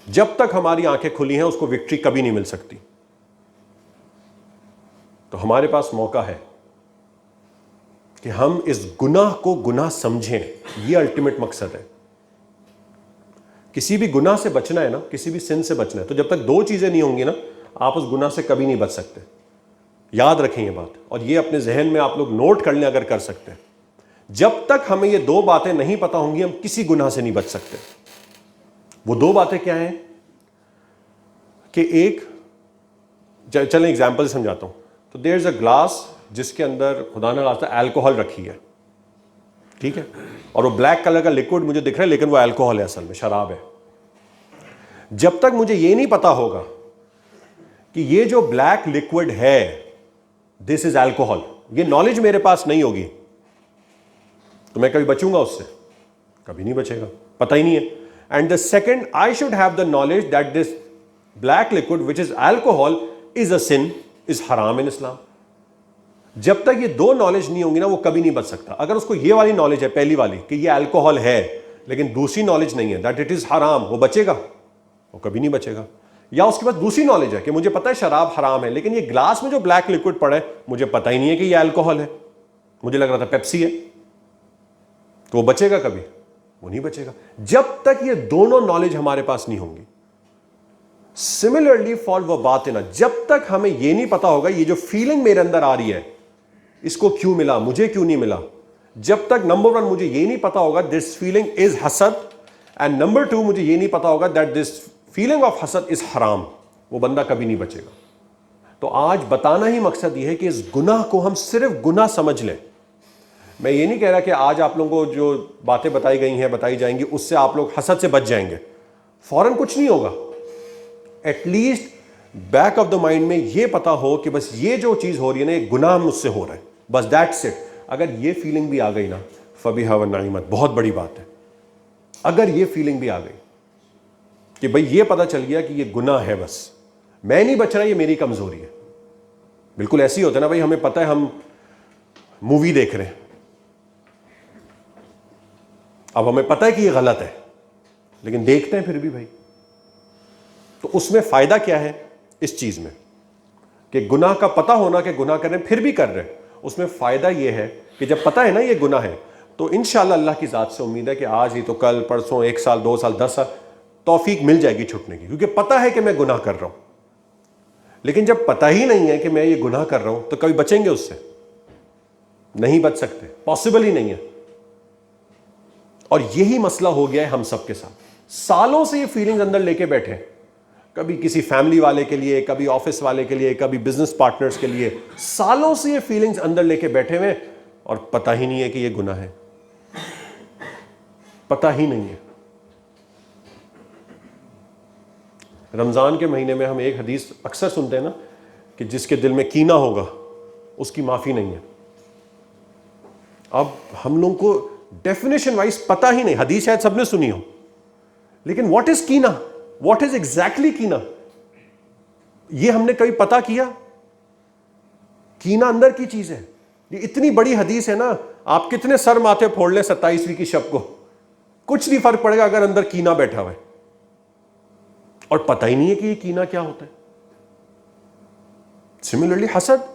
جب تک ہماری آنکھیں کھلی ہیں اس کو وکٹری کبھی نہیں مل سکتی. تو ہمارے پاس موقع ہے کہ ہم اس گناہ کو گناہ سمجھیں, یہ الٹیمیٹ مقصد ہے. کسی بھی گناہ سے بچنا ہے نا, کسی بھی سن سے بچنا ہے, تو جب تک دو چیزیں نہیں ہوں گی نا, آپ اس گناہ سے کبھی نہیں بچ سکتے. یاد رکھیں یہ بات, اور یہ اپنے ذہن میں آپ لوگ نوٹ کر لیں اگر کر سکتے ہیں. جب تک ہمیں یہ دو باتیں نہیں پتا ہوں گی, ہم کسی گناہ سے نہیں بچ سکتے. وہ دو باتیں کیا ہیں کہ ایک, چلیں ایگزامپل سمجھاتا ہوں. تو دیر از اے گلاس جس کے اندر خدا نہ خواستہ الکوہل رکھی ہے, ٹھیک ہے, اور وہ بلیک کلر کا لکوڈ مجھے دکھ رہا ہے, لیکن وہ الکوہل ہے, اصل میں شراب ہے. جب تک مجھے یہ نہیں پتا ہوگا کہ یہ جو بلیک لکوڈ ہے دس از الکوہل, یہ نالج میرے پاس نہیں ہوگی, تو میں کبھی بچوں گا اس سے؟ کبھی نہیں بچے گا, پتہ ہی نہیں ہے. And the second, I should have the knowledge that this black liquid which is alcohol is a sin, is haram in Islam. جب تک یہ دو نالج نہیں ہوں گی نا, وہ کبھی نہیں بچ سکتا. اگر اس کو یہ والی نالج ہے, پہلی والی, کہ یہ الکوہل ہے, لیکن دوسری نالج نہیں ہے that it is haram, وہ بچے گا؟ وہ کبھی نہیں بچے گا. یا اس کے پاس دوسری نالج ہے کہ مجھے پتا ہے شراب حرام ہے, لیکن یہ گلاس میں جو بلیک لکوڈ پڑا ہے مجھے پتا ہی نہیں ہے کہ یہ الکوہل ہے, مجھے لگ رہا تھا پیپسی ہے, تو وہ بچے گا کبھی؟ وہ نہیں بچے گا جب تک یہ دونوں نالج ہمارے پاس نہیں ہوں گی. سملرلی فار وباتنا, جب تک ہمیں یہ نہیں پتا ہوگا یہ جو فیلنگ میرے اندر آ رہی ہے اس کو کیوں ملا, مجھے کیوں نہیں ملا, جب تک نمبر 1 مجھے یہ نہیں پتا ہوگا دس فیلنگ از حسد, اینڈ نمبر 2 مجھے یہ نہیں پتا ہوگا دیٹ دس فیلنگ آف حسد از حرام, وہ بندہ کبھی نہیں بچے گا. تو آج بتانا ہی مقصد یہ ہے کہ اس گناہ کو ہم صرف گناہ سمجھ لیں. میں یہ نہیں کہہ رہا کہ آج آپ لوگوں کو جو باتیں بتائی گئی ہیں, بتائی جائیں گی, اس سے آپ لوگ حسد سے بچ جائیں گے, فوراً کچھ نہیں ہوگا. At least back of the mind میں یہ پتا ہو کہ بس یہ جو چیز ہو رہی ہے نا, یہ گناہ مجھ سے ہو رہا ہے, بس دیٹس اٹ. اگر یہ فیلنگ بھی آ گئی نا, فبیہا و نعمت, بہت بڑی بات ہے. اگر یہ فیلنگ بھی آ گئی کہ بھئی یہ پتا چل گیا کہ یہ گناہ ہے, بس میں نہیں بچ رہا, یہ میری کمزوری ہے. بالکل ایسی ہوتا ہے نا بھائی, ہمیں پتہ ہے ہم مووی دیکھ رہے ہیں, اب ہمیں پتہ ہے کہ یہ غلط ہے, لیکن دیکھتے ہیں پھر بھی بھائی. تو اس میں فائدہ کیا ہے اس چیز میں کہ گناہ کا پتہ ہونا کہ گناہ کر رہے ہیں پھر بھی کر رہے ہیں, اس میں فائدہ یہ ہے کہ جب پتہ ہے نا یہ گناہ ہے, تو انشاءاللہ اللہ کی ذات سے امید ہے کہ آج ہی تو کل پرسوں 1 سال 2 سال 10 سال توفیق مل جائے گی چھٹنے کی, کیونکہ پتہ ہے کہ میں گناہ کر رہا ہوں. لیکن جب پتہ ہی نہیں ہے کہ میں یہ گناہ کر رہا ہوں تو کبھی بچیں گے اس سے؟ نہیں بچ سکتے, پاسبل ہی نہیں ہے. اور یہی مسئلہ ہو گیا ہے ہم سب کے ساتھ. سالوں سے یہ فیلنگ اندر لے کے بیٹھے, کبھی کسی فیملی والے کے لیے, کبھی آفس والے کے لیے, کبھی بزنس پارٹنرز کے لیے, سالوں سے یہ فیلنگز اندر لے کے بیٹھے ہوئے, اور پتہ ہی نہیں ہے کہ یہ گناہ ہے, پتہ ہی نہیں ہے. رمضان کے مہینے میں ہم ایک حدیث اکثر سنتے ہیں نا کہ جس کے دل میں کینہ ہوگا اس کی معافی نہیں ہے. اب ہم لوگوں کو ڈیفینیشن وائز پتہ ہی نہیں, حدیث شاید سب نے سنی ہو, لیکن واٹ از کینہ, واٹ از ایگزیکٹلی کینہ, یہ ہم نے کبھی پتا کیا کینہ اندر کی چیز ہے. یہ اتنی بڑی حدیث ہے نا, آپ کتنے سر ماتھے پھوڑ لیں 27ویں کی شب کو, کچھ نہیں فرق پڑے گا اگر اندر کینہ بیٹھا ہوا ہے اور پتہ ہی نہیں ہے کہ یہ کینہ کیا ہوتا ہے. سملرلی حسد,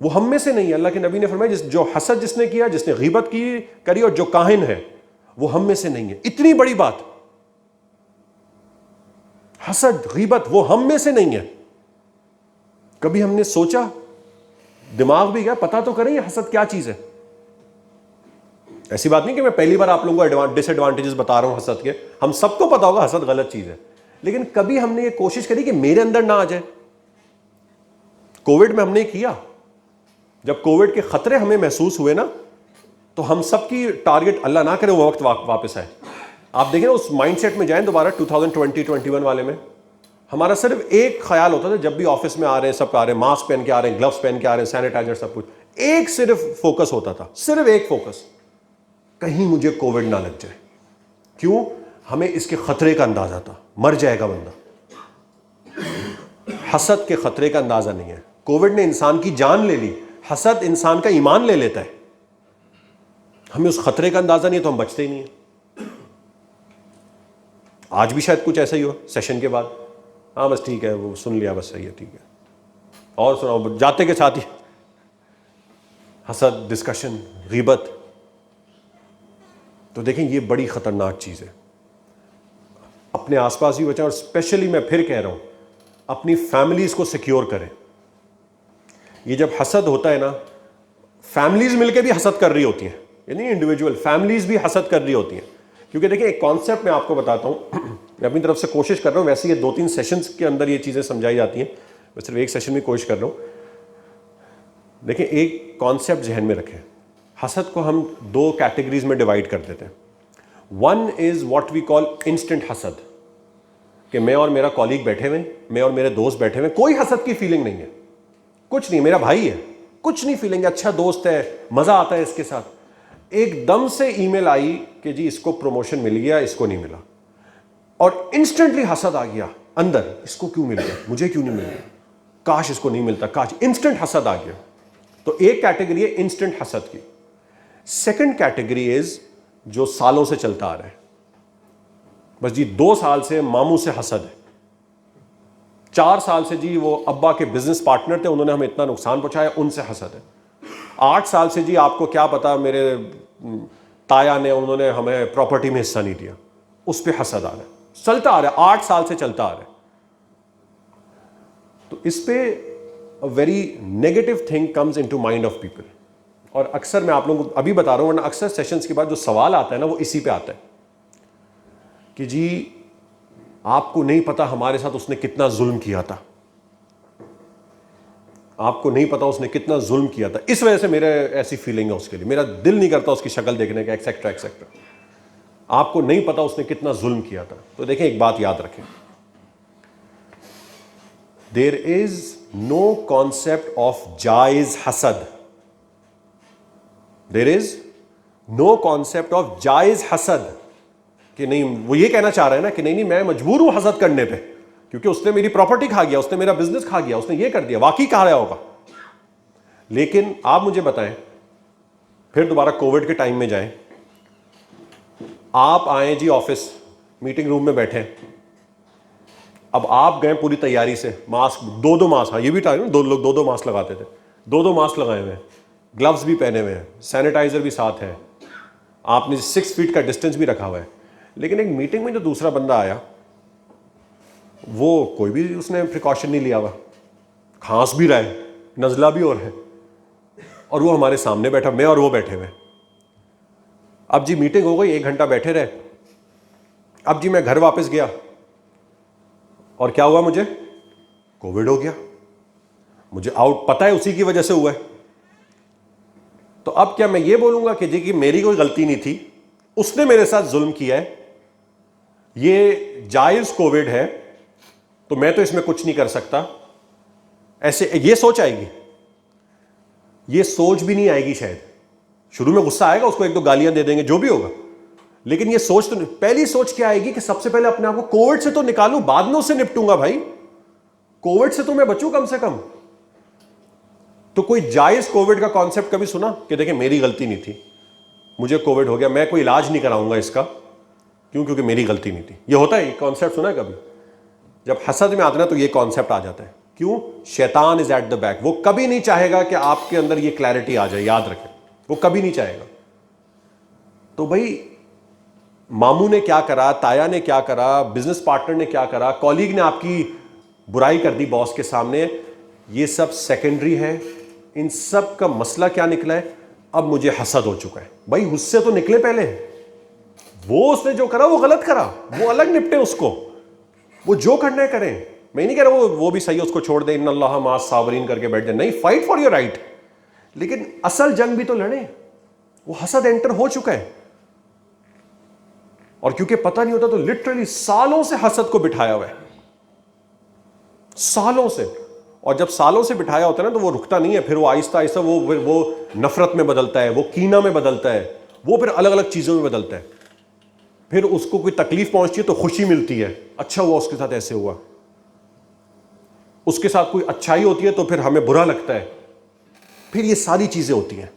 وہ ہم میں سے نہیں ہے. اللہ کے نبی نے فرمایا جو حسد جس نے کیا, جس نے غیبت کری اور جو کاہن ہے, وہ ہم میں سے نہیں ہے. اتنی بڑی بات, حسد غیبت وہ ہم میں سے نہیں ہے. کبھی ہم نے سوچا, دماغ بھی گیا, پتا تو کریں یہ حسد کیا چیز ہے. ایسی بات نہیں کہ میں پہلی بار آپ لوگوں کو ڈس ایڈوانٹیجز بتا رہا ہوں حسد کے, ہم سب کو پتا ہوگا حسد غلط چیز ہے, لیکن کبھی ہم نے یہ کوشش کری کہ میرے اندر نہ آ جائے. کووڈ میں ہم نے کیا, جب کووڈ کے خطرے ہمیں محسوس ہوئے نا, تو ہم سب کی ٹارگٹ, اللہ نہ کرے وہ وقت واپس آئے. آپ دیکھیں اس مائنڈ سیٹ میں جائیں دوبارہ 2020-21 والے میں, ہمارا صرف ایک خیال ہوتا تھا جب بھی آفس میں آ رہے ہیں, سب آ رہے ہیں, ماسک پہن کے آ رہے ہیں, گلوز پہن کے آ رہے ہیں, سینیٹائزر سب کچھ, ایک صرف فوکس ہوتا تھا, صرف ایک فوکس, کہیں مجھے کووڈ نہ لگ جائے. کیوں؟ ہمیں اس کے خطرے کا اندازہ تھا, مر جائے گا بندہ. حسد کے خطرے کا اندازہ نہیں ہے. کووڈ نے انسان کی جان لے لی, حسد انسان کا ایمان لے لیتا ہے. ہمیں اس خطرے کا اندازہ نہیں ہے تو ہم بچتے ہی نہیں ہیں. آج بھی شاید کچھ ایسا ہی ہو سیشن کے بعد, ہاں بس ٹھیک ہے, وہ سن لیا, بس صحیح ہے, ٹھیک ہے, اور سناؤ, جاتے کے ساتھ ہی حسد, ڈسکشن, غیبت. تو دیکھیں یہ بڑی خطرناک چیز ہے. اپنے آس پاس بھی بچائیں, اور اسپیشلی میں پھر کہہ رہا ہوں اپنی فیملیز کو سیکیور کریں. یہ جب حسد ہوتا ہے نا, فیملیز مل کے بھی حسد کر رہی ہوتی ہیں, یعنی انڈیویجول فیملیز بھی حسد کر رہی ہوتی ہیں. کیونکہ دیکھیں ایک کانسیپٹ میں آپ کو بتاتا ہوں, میں اپنی طرف سے کوشش کر رہا ہوں, ویسے یہ 2-3 سیشنز کے اندر یہ چیزیں سمجھائی جاتی ہیں, میں صرف ایک سیشن میں کوشش کر رہا ہوں. دیکھیں ایک کانسیپٹ ذہن میں رکھیں, حسد کو ہم 2 کیٹیگریز میں ڈیوائڈ کر دیتے ہیں. One is what we call instant حسد, کہ میں اور میرا کالیگ بیٹھے ہوئے, میں اور میرے دوست بیٹھے ہوئے, کوئی حسد کی فیلنگ نہیں ہے, کچھ نہیں, میرا بھائی ہے, کچھ نہیں فیلنگ, اچھا دوست ہے, مزہ آتا ہے اس کے ساتھ. ایک دم سے ای میل آئی کہ جی اس کو پروموشن مل گیا, اس کو نہیں ملا, اور انسٹنٹلی حسد آ گیا اندر, اس کو کیوں مل گیا, مجھے کیوں نہیں مل گیا, کاش اس کو نہیں ملتا, کاش. انسٹنٹ حسد آ گیا. تو ایک کیٹیگری ہے انسٹنٹ حسد کی. سیکنڈ کیٹیگری از جو سالوں سے چلتا آ رہا ہے, بس جی 2 سال سے ماموں سے حسد ہے, 4 سال سے جی وہ ابا کے بزنس پارٹنر تھے, انہوں نے ہمیں اتنا نقصان پہنچایا, ان سے حسد ہے. 8 سال سے جی آپ کو کیا پتا میرے تایا نے, انہوں نے ہمیں پراپرٹی میں حصہ نہیں دیا, اس پہ حسد آ رہا ہے, چلتا آ رہا ہے, 8 سال سے چلتا آ رہا ہے. تو اس پہ very negative thing comes into mind of people. اور اکثر میں آپ لوگوں کو ابھی بتا رہا ہوں, ورنہ اکثر سیشنز کے بعد جو سوال آتا ہے نا وہ اسی پہ آتا ہے کہ جی آپ کو نہیں پتا ہمارے ساتھ اس نے کتنا ظلم کیا تھا, آپ کو نہیں پتا اس نے کتنا ظلم کیا تھا, اس وجہ سے میرے ایسی فیلنگ ہے اس کے لیے, میرا دل نہیں کرتا اس کی شکل دیکھنے کا, ایکسیکٹرا ایکسیکٹرا. آپ کو نہیں پتا اس نے کتنا ظلم کیا تھا. تو دیکھیں ایک بات یاد رکھیں, دیر از نو کانسیپٹ آف جائز حسد, دیر از نو کانسیپٹ آف جائز حسد. کہ نہیں, وہ یہ کہنا چاہ رہے ہیں نا کہ نہیں میں مجبور ہوں حسد کرنے پہ, کیونکہ اس نے میری پراپرٹی کھا گیا, اس نے میرا بزنس کھا گیا, اس نے یہ کر دیا. واقعی کہا رہا ہوگا, لیکن آپ مجھے بتائیں, پھر دوبارہ کووڈ کے ٹائم میں جائیں, آپ آئیں جی آفس میٹنگ روم میں بیٹھے, اب آپ گئے پوری تیاری سے, ماسک 2 ماسک, ہاں یہ بھی ٹائم 2 لوگ 2 ماسک لگاتے تھے, 2 ماسک لگائے ہوئے ہیں, گلوز بھی پہنے ہوئے ہیں, سینیٹائزر بھی ساتھ ہے, آپ نے 6 فیٹ کا ڈسٹینس بھی رکھا ہوا ہے. لیکن ایک میٹنگ میں جو دوسرا بندہ آیا, وہ کوئی بھی اس نے پریکاشن نہیں لیا ہوا, کھانس بھی رہا ہے, نزلہ بھی ہو رہا ہے, اور وہ ہمارے سامنے بیٹھا, میں اور وہ بیٹھے ہوئے. اب جی میٹنگ ہو گئی, 1 گھنٹہ بیٹھے رہے, اب جی میں گھر واپس گیا, اور کیا ہوا, مجھے کووڈ ہو گیا, مجھے آؤٹ پتہ ہے اسی کی وجہ سے ہوا ہے. تو اب کیا میں یہ بولوں گا کہ جی کہ میری کوئی غلطی نہیں تھی, اس نے میرے ساتھ ظلم کیا ہے, یہ جائز کووڈ ہے تو میں تو اس میں کچھ نہیں کر سکتا. ایسے یہ سوچ آئے گی, یہ سوچ بھی نہیں آئے گی شاید. شروع میں غصہ آئے گا, اس کو 1-2 گالیاں دے دیں گے, جو بھی ہوگا, لیکن یہ سوچ تو پہلی سوچ کیا آئے گی کہ سب سے پہلے اپنے آپ کو کووڈ سے تو نکالوں, بعد میں اس سے نپٹوں گا. بھائی کووڈ سے تو میں بچوں کم سے کم. تو کوئی جائز کووڈ کا کانسیپٹ کبھی سنا کہ دیکھیں میری غلطی نہیں تھی, مجھے کووڈ ہو گیا, میں کوئی علاج نہیں کراؤں گا اس کا, کیوں؟ کیونکہ میری غلطی نہیں تھی. یہ ہوتا ہے, یہ کانسیپٹ سنا ہے کبھی؟ جب حسد میں آتا ہے تو یہ کانسیپٹ آ جاتا ہے. کیوں؟ شیطان از ایٹ دا بیک. وہ کبھی نہیں چاہے گا کہ آپ کے اندر یہ کلیئرٹی آ جائے, یاد رکھیں, وہ کبھی نہیں چاہے گا. تو بھائی ماموں نے کیا کرا, تایا نے کیا کرا, بزنس پارٹنر نے کیا کرا, کالیگ نے آپ کی برائی کر دی باس کے سامنے, یہ سب سیکنڈری ہے. ان سب کا مسئلہ کیا نکلا ہے؟ اب مجھے حسد ہو چکا ہے. بھائی حصے تو نکلے پہلے, وہ اس نے جو کرا وہ غلط کرا, وہ الگ نپٹے اس کو, وہ جو کرنا ہے کریں. میں نہیں کہہ رہا وہ بھی صحیح ہے, اس کو چھوڑ دیں, ان اللہ مع الصابرین کر کے بیٹھ جائیں. نہیں, فائٹ فار یور رائٹ, لیکن اصل جنگ بھی تو لڑیں. وہ حسد انٹر ہو چکا ہے, اور کیونکہ پتہ نہیں ہوتا تو لٹرلی سالوں سے حسد کو بٹھایا ہوا ہے, سالوں سے. اور جب سالوں سے بٹھایا ہوتا ہے نا تو وہ رکتا نہیں ہے, پھر وہ آہستہ آہستہ وہ نفرت میں بدلتا ہے, وہ کینہ میں بدلتا ہے, وہ پھر الگ الگ چیزوں میں بدلتا ہے. پھر اس کو کوئی تکلیف پہنچتی ہے تو خوشی ملتی ہے, اچھا ہوا اس کے ساتھ ایسے ہوا. اس کے ساتھ کوئی اچھائی ہوتی ہے تو پھر ہمیں برا لگتا ہے. پھر یہ ساری چیزیں ہوتی ہیں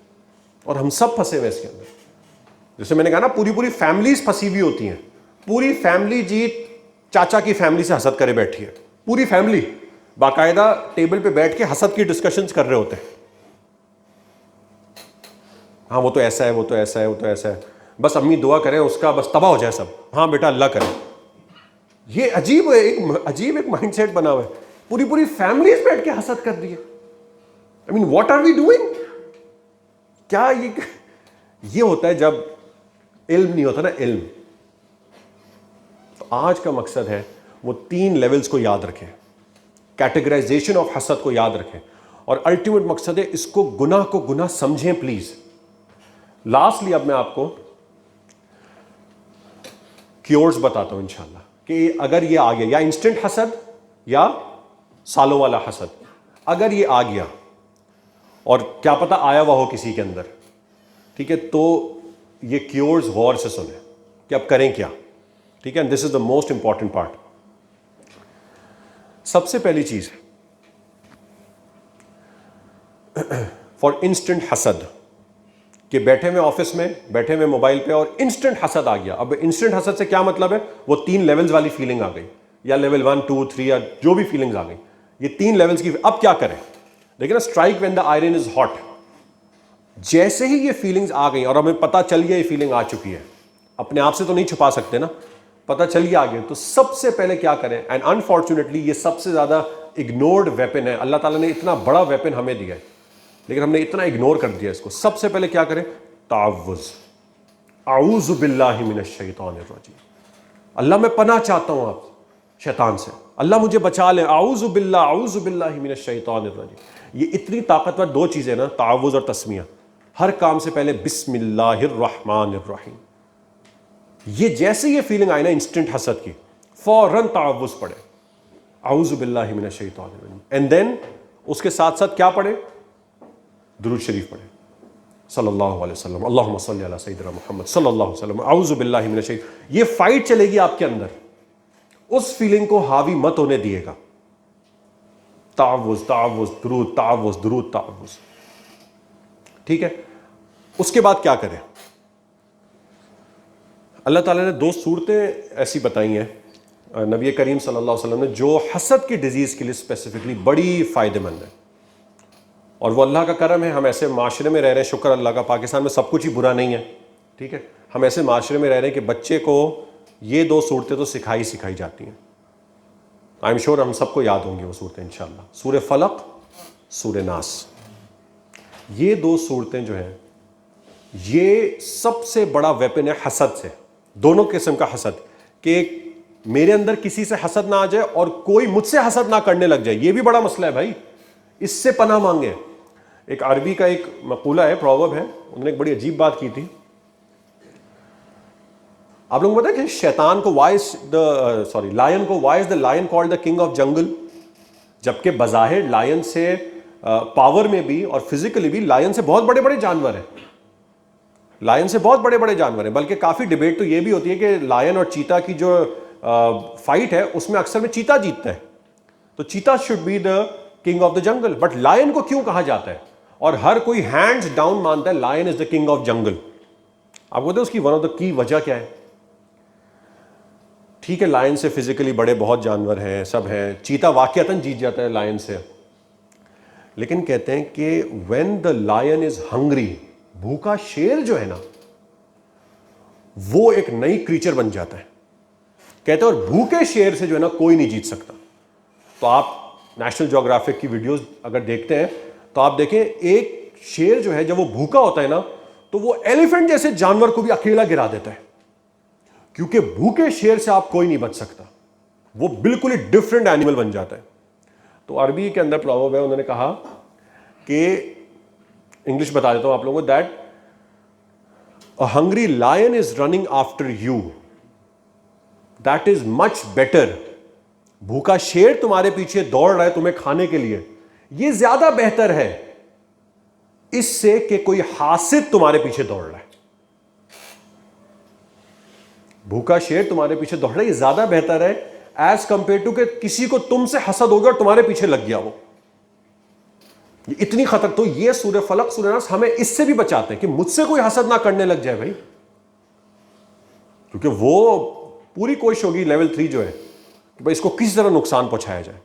اور ہم سب پھنسے ہوئے اس کے اندر. جیسے میں نے کہا نا, پوری فیملیز پھنسی ہوئی ہوتی ہیں. پوری فیملی جی چاچا کی فیملی سے حسد کرے بیٹھی ہے, پوری فیملی باقاعدہ ٹیبل پہ بیٹھ کے حسد کی ڈسکشنز کر رہے ہوتے ہیں. ہاں وہ تو ایسا ہے, وہ تو ایسا ہے, وہ تو ایسا ہے, بس امی دعا کریں اس کا بس تباہ ہو جائے سب. ہاں بیٹا اللہ کرے. یہ عجیب ایک مائنڈ سیٹ بنا ہوا ہے. پوری فیملیز بیٹھ کے حسد کر دی ہے. آئی مین واٹ آر وی ڈوئنگ؟ کیا یہ ہوتا ہے جب علم نہیں ہوتا نا, علم. تو آج کا مقصد ہے وہ 3 لیولز کو یاد رکھیں, کیٹیگرائزیشن آف حسد کو یاد رکھیں, اور الٹیمیٹ مقصد ہے اس کو گناہ سمجھیں پلیز. لاسٹلی اب میں آپ کو کیورز بتاتا ہوں انشاءاللہ, کہ اگر یہ آ گیا, یا انسٹنٹ حسد یا سالوں والا حسد, اگر یہ آ گیا اور کیا پتہ آیا ہوا ہو کسی کے اندر, ٹھیک ہے, تو یہ کیورز غور سے سنیں کہ اب کریں کیا. ٹھیک ہے, دس is the most important part. سب سے پہلی چیز, فار انسٹنٹ حسد, کہ بیٹھے ہوئے آفس میں, بیٹھے ہوئے موبائل پہ, اور انسٹنٹ حسد آ گیا. اب انسٹنٹ حسد سے کیا مطلب ہے؟ وہ 3 لیولز والی فیلنگ آ گئی, یا لیول 1 2 3 یا جو بھی فیلنگز آ گئی, یہ 3 لیولز کی. اب کیا کریں؟ دیکھیں نا, strike when the iron is hot. جیسے ہی یہ فیلنگز آ گئی اور ہمیں پتہ چل گیا یہ فیلنگ آ چکی ہے, اپنے آپ سے تو نہیں چھپا سکتے نا, پتہ چل گیا آگے, تو سب سے پہلے کیا کریں؟ اینڈ انفارچونیٹلی یہ سب سے زیادہ اگنورڈ ویپن ہے. اللہ تعالیٰ نے اتنا بڑا ویپن ہمیں دیا ہے, لیکن ہم نے اتنا اگنور کر دیا اس کو. سب سے پہلے کیا کریں؟ تعوذ, اعوذ باللہ من الشیطان الرجیم. اللہ میں پناہ چاہتا ہوں آپ شیطان سے, اللہ مجھے بچا لیں. اعوذ باللہ من الشیطان الرجیم. یہ اتنی طاقتور 2 چیزیں نا, تعوذ اور تسمیہ. ہر کام سے پہلے بسم اللہ الرحمن الرحیم. یہ جیسے یہ فیلنگ آئی نا انسٹنٹ حسد کی, فوراً تعوذ پڑھے, اعوذ باللہ من الشیطان الرجیم. اینڈ دین اس کے ساتھ ساتھ کیا پڑھے؟ درود شریف پڑھے, صلی اللہ علیہ وسلم, اللہم صلی علی سیدنا محمد صلی اللہ علیہ وسلم, اعوذ باللہ من الشیطان. یہ فائٹ چلے گی آپ کے اندر, اس فیلنگ کو حاوی مت ہونے دیے گا. تعوذ تعوذ درود, تعوذ درود تعوذ. ٹھیک ہے, اس کے بعد کیا کریں؟ اللہ تعالیٰ نے 2 صورتیں ایسی بتائی ہیں نبی کریم صلی اللہ علیہ وسلم نے, جو حسد کی ڈیزیز کے لیے اسپیسیفکلی بڑی فائدہ مند ہے. اور وہ اللہ کا کرم ہے, ہم ایسے معاشرے میں رہ رہے ہیں, شکر اللہ کا, پاکستان میں سب کچھ ہی برا نہیں ہے. ٹھیک ہے, ہم ایسے معاشرے میں رہ رہے ہیں کہ بچے کو یہ 2 صورتیں تو سکھائی جاتی ہیں. آئی ایم شیور ہم سب کو یاد ہوں گی وہ صورتیں انشاءاللہ. سورہ فلق, سورہ ناس. یہ 2 صورتیں جو ہیں یہ سب سے بڑا ویپن ہے حسد سے, دونوں قسم کا حسد, کہ میرے اندر کسی سے حسد نہ آ جائے اور کوئی مجھ سے حسد نہ کرنے لگ جائے. یہ بھی بڑا مسئلہ ہے بھائی, اس سے پناہ مانگے. ایک عربی کا ایک مقولہ ہے, پروورب ہے, انہوں نے ایک بڑی عجیب بات کی تھی. آپ لوگوں کو پتا ہے کہ شیطان کو لائن کو why is the lion called the king of jungle, جبکہ بظاہر لائن سے پاور میں بھی اور فزیکلی بھی لائن سے بہت بڑے بڑے جانور ہیں, لائن سے بہت بڑے بڑے جانور ہیں. بلکہ کافی ڈیبیٹ تو یہ بھی ہوتی ہے کہ لائن اور چیتا کی جو فائٹ ہے اس میں اکثر میں چیتا جیتتا ہے, تو cheetah should be the king of the jungle. But line کو کیوں کہا جاتا ہے؟ اور ہر کوئی ہینڈز ڈاؤن مانتا ہے line is the king of جنگل. آپ کو اس کی ون آف دا کی وجہ کیا ہے؟ ٹھیک ہے لائن سے فزیکلی بڑے بہت جانور ہیں، سب ہیں، چیتا واقعتاً جیت جاتا ہے لائن سے، لیکن کہتے ہیں کہ when the lion is hungry, بھوکا شیر جو ہے نا وہ ایک نئی کریچر بن جاتا ہے. کہتے ہیں اور بھوکے شیر سے جو ہے نا کوئی نہیں جیت سکتا. تو آپ نیشنل جیوگرافک کی ویڈیوز اگر دیکھتے ہیں تو آپ دیکھیں ایک شیر جو ہے جب وہ بھوکا ہوتا ہے نا تو وہ ایلیفنٹ جیسے جانور کو بھی اکیلا گرا دیتا ہے، کیونکہ بھوکے شیر سے آپ کوئی نہیں بچ سکتا، وہ بالکل ہی ڈفرینٹ اینیمل بن جاتا ہے. تو عربی کے اندر پروورب ہے، انہوں نے کہا کہ انگلش بتا دیتا ہوں آپ لوگوں کو، that a hungry lion is running after you, that is much better. بھوکا شیر تمہارے پیچھے دوڑ رہا ہے تمہیں کھانے کے لیے، یہ زیادہ بہتر ہے اس سے کہ کوئی حاسد تمہارے پیچھے دوڑ رہا ہے. بھوکا شیر تمہارے پیچھے دوڑ رہا ہے، یہ زیادہ بہتر ہے ایز کمپیئر ٹو کہ کسی کو تم سے حسد ہو گیا اور تمہارے پیچھے لگ گیا وہ. یہ اتنی خطر. تو یہ سورہ فلق سورہ ناس ہمیں اس سے بھی بچاتے ہیں کہ مجھ سے کوئی حسد نہ کرنے لگ جائے بھائی، کیونکہ وہ پوری کوشش ہوگی لیول 3 جو ہے کہ بھائی اس کو کسی طرح نقصان پہنچایا جائے.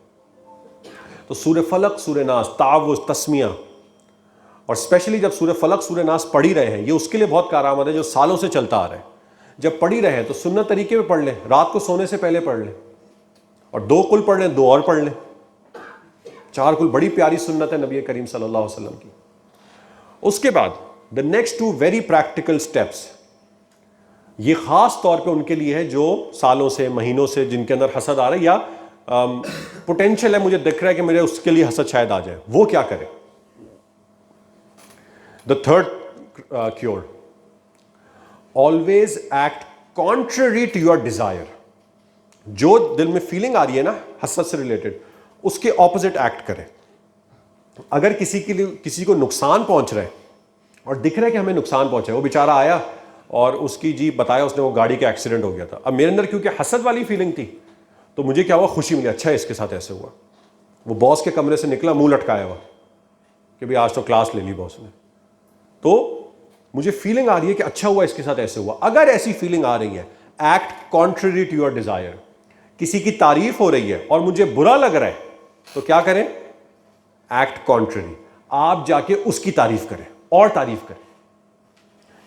تو سورہ فلق سورہ ناس تعوذ تسمیہ، اور اسپیشلی جب سورہ فلق سورہ ناس پڑھ ہی رہے ہیں، یہ اس کے لیے بہت کارآمد ہے جو سالوں سے چلتا آ رہا ہے. جب پڑھ ہی رہے ہیں تو سنت طریقے میں پڑھ لیں، رات کو سونے سے پہلے پڑھ لیں، اور 2 قل پڑھ لیں، 2 اور پڑھ لیں. 4 قل بڑی پیاری سنت ہے نبی کریم صلی اللہ علیہ وسلم کی. اس کے بعد the next 2 very practical steps, یہ خاص طور پہ ان کے لیے ہے جو سالوں سے مہینوں سے جن کے اندر حسد آ رہا ہے یا پوٹینشیل ہے، مجھے دکھ رہا ہے کہ میرے اس کے لیے حسد شاید آ جائے. وہ کیا کرے؟ The third cure, always act contrary to your desire. جو دل میں فیلنگ آ رہی ہے نا حسد سے ریلیٹڈ، اس کے اپوزٹ ایکٹ کریں. اگر کسی کو نقصان پہنچ رہا ہے اور دکھ رہا ہے کہ ہمیں نقصان پہنچا ہے، وہ بیچارہ آیا اور اس کی جی بتایا اس نے وہ گاڑی کا ایکسیڈنٹ ہو گیا تھا. اب میرے اندر کیونکہ حسد والی فیلنگ تھی تو مجھے کیا ہوا، خوشی ملی، اچھا ہے اس کے ساتھ ایسے ہوا. وہ باس کے کمرے سے نکلا منہ لٹکایا ہوا کہ بھائی آج تو کلاس لے لی باس نے، تو مجھے فیلنگ آ رہی ہے کہ اچھا ہوا اس کے ساتھ ایسے ہوا. اگر ایسی فیلنگ آ رہی ہے، act contrary to your desire. کسی کی تعریف ہو رہی ہے اور مجھے برا لگ رہا ہے تو کیا کریں؟ ایکٹ کانٹرری، آپ جا کے اس کی تعریف کریں اور تعریف کریں.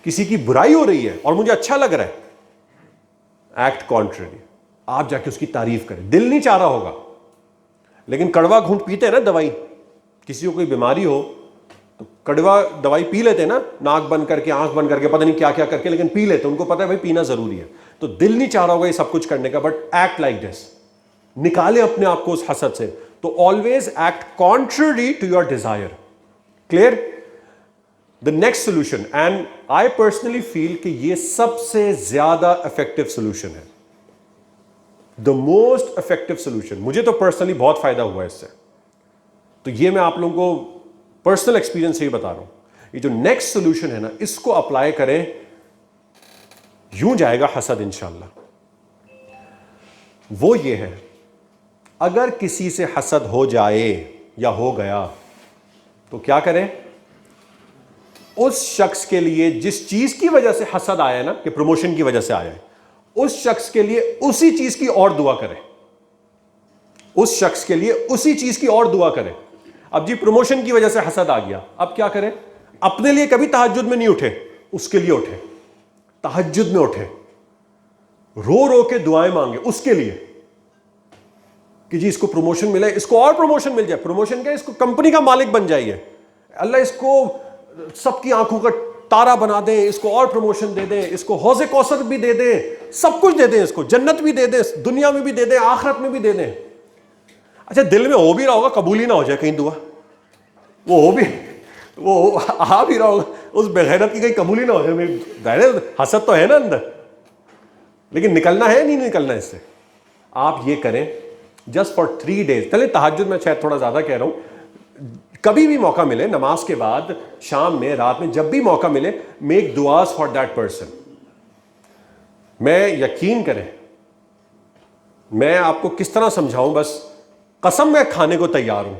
کسی کی برائی ہو رہی ہے اور مجھے اچھا لگ رہا ہے، ایکٹ کانٹرری، آپ جا کے اس کی تعریف کریں. دل نہیں چاہ رہا ہوگا لیکن کڑوا گھونٹ پیتے ہیں نا دوائی، کسی کو کوئی بیماری ہو تو کڑوا دوائی پی لیتے ہیں نا، ناک بند کر کے آنکھ بند کر کے پتہ نہیں کیا کیا کر کے، لیکن پی لیتے، ان کو پتہ ہے بھائی پینا ضروری ہے. تو دل نہیں چاہ رہا ہوگا یہ سب کچھ کرنے کا، بٹ ایکٹ لائک دس، نکالیں اپنے آپ کو اس حسد سے. تو always act contrary to your desire. Clear? The next solution, and I personally feel کہ یہ سب سے زیادہ افیکٹو سولوشن ہے، دا موسٹ افیکٹو سولوشن. مجھے تو پرسنلی بہت فائدہ ہوا ہے اس سے، تو یہ میں آپ لوگوں کو پرسنل ایکسپیرینس سے ہی بتا رہا ہوں. یہ جو نیکسٹ سولوشن ہے نا، اس کو اپلائی کریں، یوں جائے گا حسد انشاءاللہ. وہ یہ ہے، اگر کسی سے حسد ہو جائے یا ہو گیا تو کیا کریں؟ اس شخص کے لیے جس چیز کی وجہ سے حسد آیا ہے نا، کہ پروموشن کی وجہ سے آیا ہے، اس شخص کے لیے اسی چیز کی اور دعا کریں. اس شخص کے لیے اسی چیز کی اور دعا کریں. اب جی پروموشن کی وجہ سے حسد آ گیا، اب کیا کریں؟ اپنے لیے کبھی تہجد میں نہیں اٹھے، اس کے لیے اٹھے، تہجد میں اٹھے، رو رو کے دعائیں مانگے اس کے لیے کہ جی اس کو پروموشن ملے، اس کو اور پروموشن مل جائے. پروموشن کیا، اس کو کمپنی کا مالک بن جائیے، اللہ اس کو سب کی آنکھوں کا تارا بنا دیں، اس کو اور پروموشن دے دیں، اس کو حوض کوثر بھی دے دیں، سب کچھ دے دیں، اس کو جنت بھی دے دیں، دنیا میں بھی دے دیں، آخرت میں بھی دے دیں. اچھا دل میں ہو بھی رہا ہوگا، قبول ہی نہ ہو جائے کہیں دعا، وہ ہو بھی، وہ آ بھی رہا ہوگا، اس بغیرت کی کہیں قبول ہی نہ ہو جائے. ظاہر حسد تو ہے نا اندر، لیکن نکلنا ہے نہیں نکلنا اس سے. آپ یہ کریں جسٹ فار 3 days. چلے تہجد میں شاید تھوڑا زیادہ کہہ رہا ہوں، کبھی بھی موقع ملے، نماز کے بعد، شام میں، رات میں، جب بھی موقع ملے، میک دعاز فار دیٹ پرسن. میں یقین کریں، میں آپ کو کس طرح سمجھاؤں، بس قسم میں کھانے کو تیار ہوں.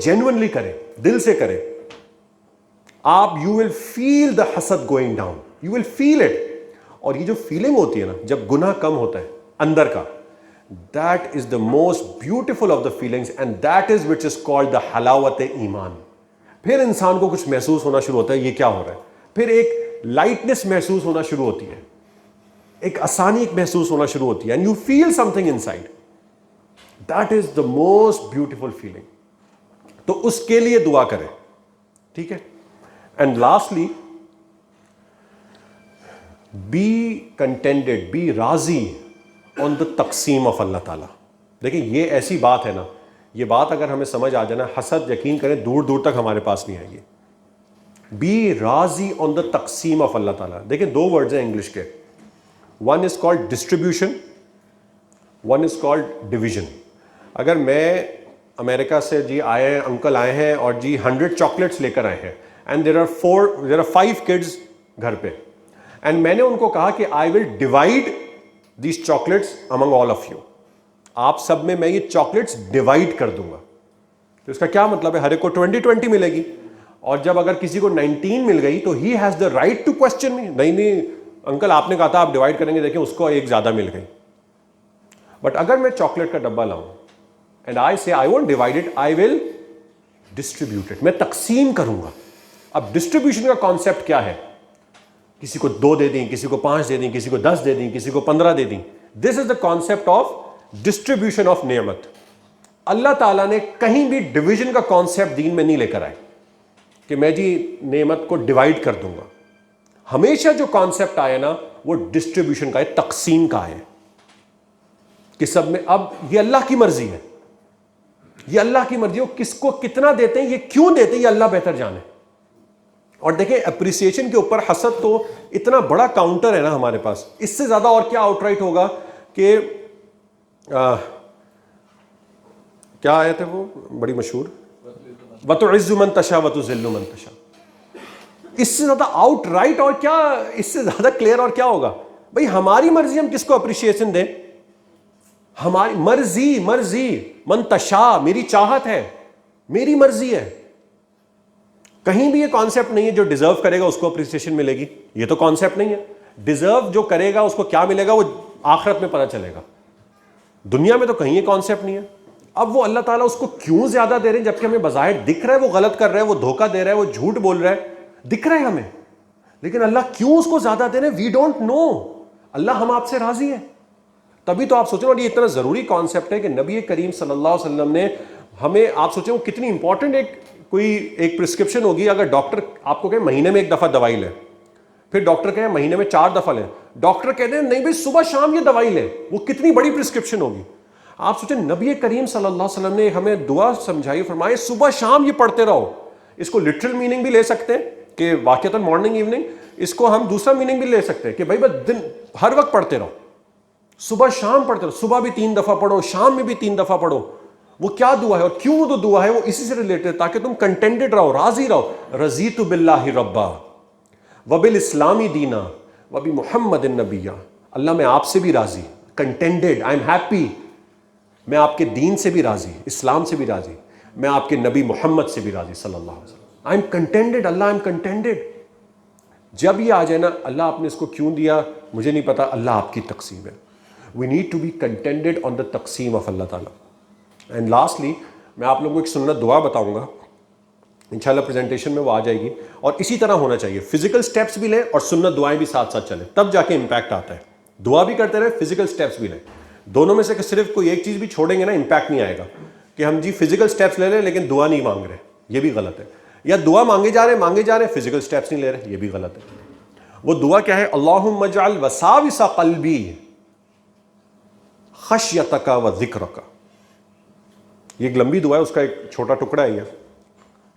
جینوئنلی کریں, دل سے کریں, آپ یو ول فیل دا حسد going down, you will feel it. اور یہ جو فیلنگ ہوتی ہے نا جب گناہ کم ہوتا ہے اندر کا, that is the most beautiful of the feelings, and that is which is called the حلاوت ایمان. پھر انسان کو کچھ محسوس ہونا شروع ہوتا ہے, یہ کیا ہو رہا ہے, پھر ایک لائٹنس محسوس ہونا شروع ہوتی ہے, ایک آسانی محسوس ہونا شروع ہوتی ہے, and you feel something inside. That is the most beautiful feeling. تو اس کے لیے دعا کریں, ٹھیک ہے. And lastly, be contented, be راضی آن دا تقسیم آف اللہ تعالیٰ. دیکھیں یہ ایسی بات ہے نا, یہ بات اگر ہمیں سمجھ آ جائے نا, حسد یقین کریں دور دور تک ہمارے پاس نہیں آئے گی. بی راضی آن دا تقسیم آف اللہ تعالیٰ. دیکھیں 2 ورڈز ہیں انگلش کے, one is called distribution, one is called division. اگر میں امریکہ سے جی آئے ہیں, انکل آئے ہیں اور جی 100 چاکلیٹس لے کر آئے ہیں, اینڈ دیر آر 5 کڈز گھر پہ, اینڈ میں نے ان کو کہا کہ I will divide these chocolates among all of you, آپ سب میں یہ چاکلیٹس ڈیوائڈ کر دوں گا. تو اس کا کیا مطلب ہے, ہر ایک کو 20 ملے گی, اور جب اگر کسی کو 19 مل گئی تو he has the right to question me, نہیں انکل آپ نے کہا تھا آپ ڈیوائڈ کریں گے, دیکھیں اس کو ایک زیادہ مل گئی. بٹ اگر میں چاکلیٹ کا ڈبہ لاؤں اینڈ آئی سے I won't divide it, I will distribute it, میں تقسیم کروں گا. اب ڈسٹریبیوشن کا کانسیپٹ کیا ہے, کسی کو 2 دے دیں, کسی کو 5 دے دیں, کسی کو 10 دے دیں, کسی کو 15 دے دیں. This is the concept of distribution of نعمت. اللہ تعالیٰ نے کہیں بھی ڈویژن کا کانسیپٹ دین میں نہیں لے کر آئے کہ میں جی نعمت کو ڈیوائڈ کر دوں گا. ہمیشہ جو کانسیپٹ آیا نا وہ ڈسٹریبیوشن کا ہے, تقسیم کا ہے, کہ سب میں. اب یہ اللہ کی مرضی ہے, یہ اللہ کی مرضی ہے, وہ کس کو کتنا دیتے ہیں, یہ کیوں دیتے ہیں, یہ اللہ بہتر جانے. اور دیکھیں اپریسیشن کے اوپر حسد تو اتنا بڑا کاؤنٹر ہے نا ہمارے پاس, اس سے زیادہ اور کیا آؤٹ رائٹ ہوگا کہ کیا آئے تھے وہ بڑی مشہور, وَتُعِزُّ مَن تَشَاءُ وَتُذِلُّ مَن تَشَاءُ. اس سے زیادہ آؤٹ رائٹ اور کیا, اس سے زیادہ کلیئر اور کیا ہوگا. بھئی ہماری مرضی, ہم کس کو اپریشیشن دیں, ہماری مرضی, من تشاء میری چاہت ہے, میری مرضی ہے. کہیں بھی یہ کانسیپٹ نہیں ہے جو ڈیزرو کرے گا اس کو اپریسیشن ملے گی, یہ تو کانسیپٹ نہیں ہے. ڈیزرو جو کرے گا اس کو کیا ملے گا وہ آخرت میں پتہ چلے گا, دنیا میں تو کہیں یہ کانسیپٹ نہیں ہے. اب وہ اللہ تعالیٰ اس کو کیوں زیادہ دے رہے ہیں جبکہ ہمیں بظاہر دکھ رہا ہے وہ غلط کر رہا ہے, وہ دھوکہ دے رہا ہے, وہ جھوٹ بول رہا ہے, دکھ رہا ہے ہمیں, لیکن اللہ کیوں اس کو زیادہ دے رہے ہیں, وی ڈونٹ نو. اللہ ہم آپ سے راضی ہے. تبھی تو آپ سوچیں, اور یہ اتنا ضروری کانسیپٹ ہے کہ نبی کریم صلی اللہ علیہ وسلم نے ہمیں, آپ سوچیں وہ کتنی امپورٹنٹ ایک پرسکرپشن ہوگی. اگر ڈاکٹر آپ کو کہیں مہینے میں 1 دفعہ دوائی لیں, پھر ڈاکٹر کہیں مہینے میں 4 دفعہ لیں, ڈاکٹر کہتے ہیں نہیں بھائی صبح شام یہ دوائی لیں, وہ کتنی بڑی پرسکرپشن ہوگی. آپ سوچیں نبی کریم صلی اللہ علیہ وسلم نے ہمیں دعا سمجھائی, فرمائے صبح شام یہ پڑھتے رہو. اس کو لٹرل میننگ بھی لے سکتے ہیں کہ واقعتاً مارننگ ایوننگ, اس کو ہم دوسرا میننگ بھی لے سکتے ہیں کہ بھائی بس دن ہر وقت پڑھتے رہو, صبح شام پڑھتے رہو, صبح بھی 3 دفعہ پڑھو, شام میں بھی 3 دفعہ پڑھو. وہ کیا دعا ہے اور کیوں وہ دعا ہے, وہ اسی سے ریلیٹڈ ہے تاکہ تم کنٹینٹڈ رہو, راضی رہو. رضیت باللہ ربا وبالاسلام دینا وبمحمد النبی. اللہ میں آپ سے بھی راضی, کنٹینٹڈ, آئی ایم ہیپی. میں آپ کے دین سے بھی راضی, اسلام سے بھی راضی, میں آپ کے نبی محمد سے بھی راضی صلی اللہ علیہ وسلم. I am contented, Allah I am contented. جب یہ آ جائے نا اللہ آپ نے اس کو کیوں دیا مجھے نہیں پتا, اللہ آپ کی تقسیم ہے. We need to be contented on the تقسیم آف اللہ تعالیٰ. اینڈ لاسٹلی میں آپ لوگوں کو ایک سنت دعا بتاؤں گا, انشاءاللہ پریزنٹیشن میں وہ آ جائے گی, اور اسی طرح ہونا چاہیے. فزیکل سٹیپس بھی لیں اور سنت دعائیں بھی ساتھ ساتھ چلیں, تب جا کے امپیکٹ آتا ہے. دعا بھی کرتے رہیں, فزیکل سٹیپس بھی لیں. دونوں میں سے صرف کوئی ایک چیز بھی چھوڑیں گے نا امپیکٹ نہیں آئے گا. کہ ہم جی فزیکل سٹیپس لے لیں لیکن دعا نہیں مانگ رہے, یہ بھی غلط ہے. یا دعا مانگے جا رہے ہیں فزیکل سٹیپس نہیں لے رہے, یہ بھی غلط ہے. وہ دعا کیا ہے, اللہم اجعل وساوس قلبی خشیتک و ذکرک. یہ ایک لمبی دعا ہے, اس کا ایک چھوٹا ٹکڑا ہے, یہ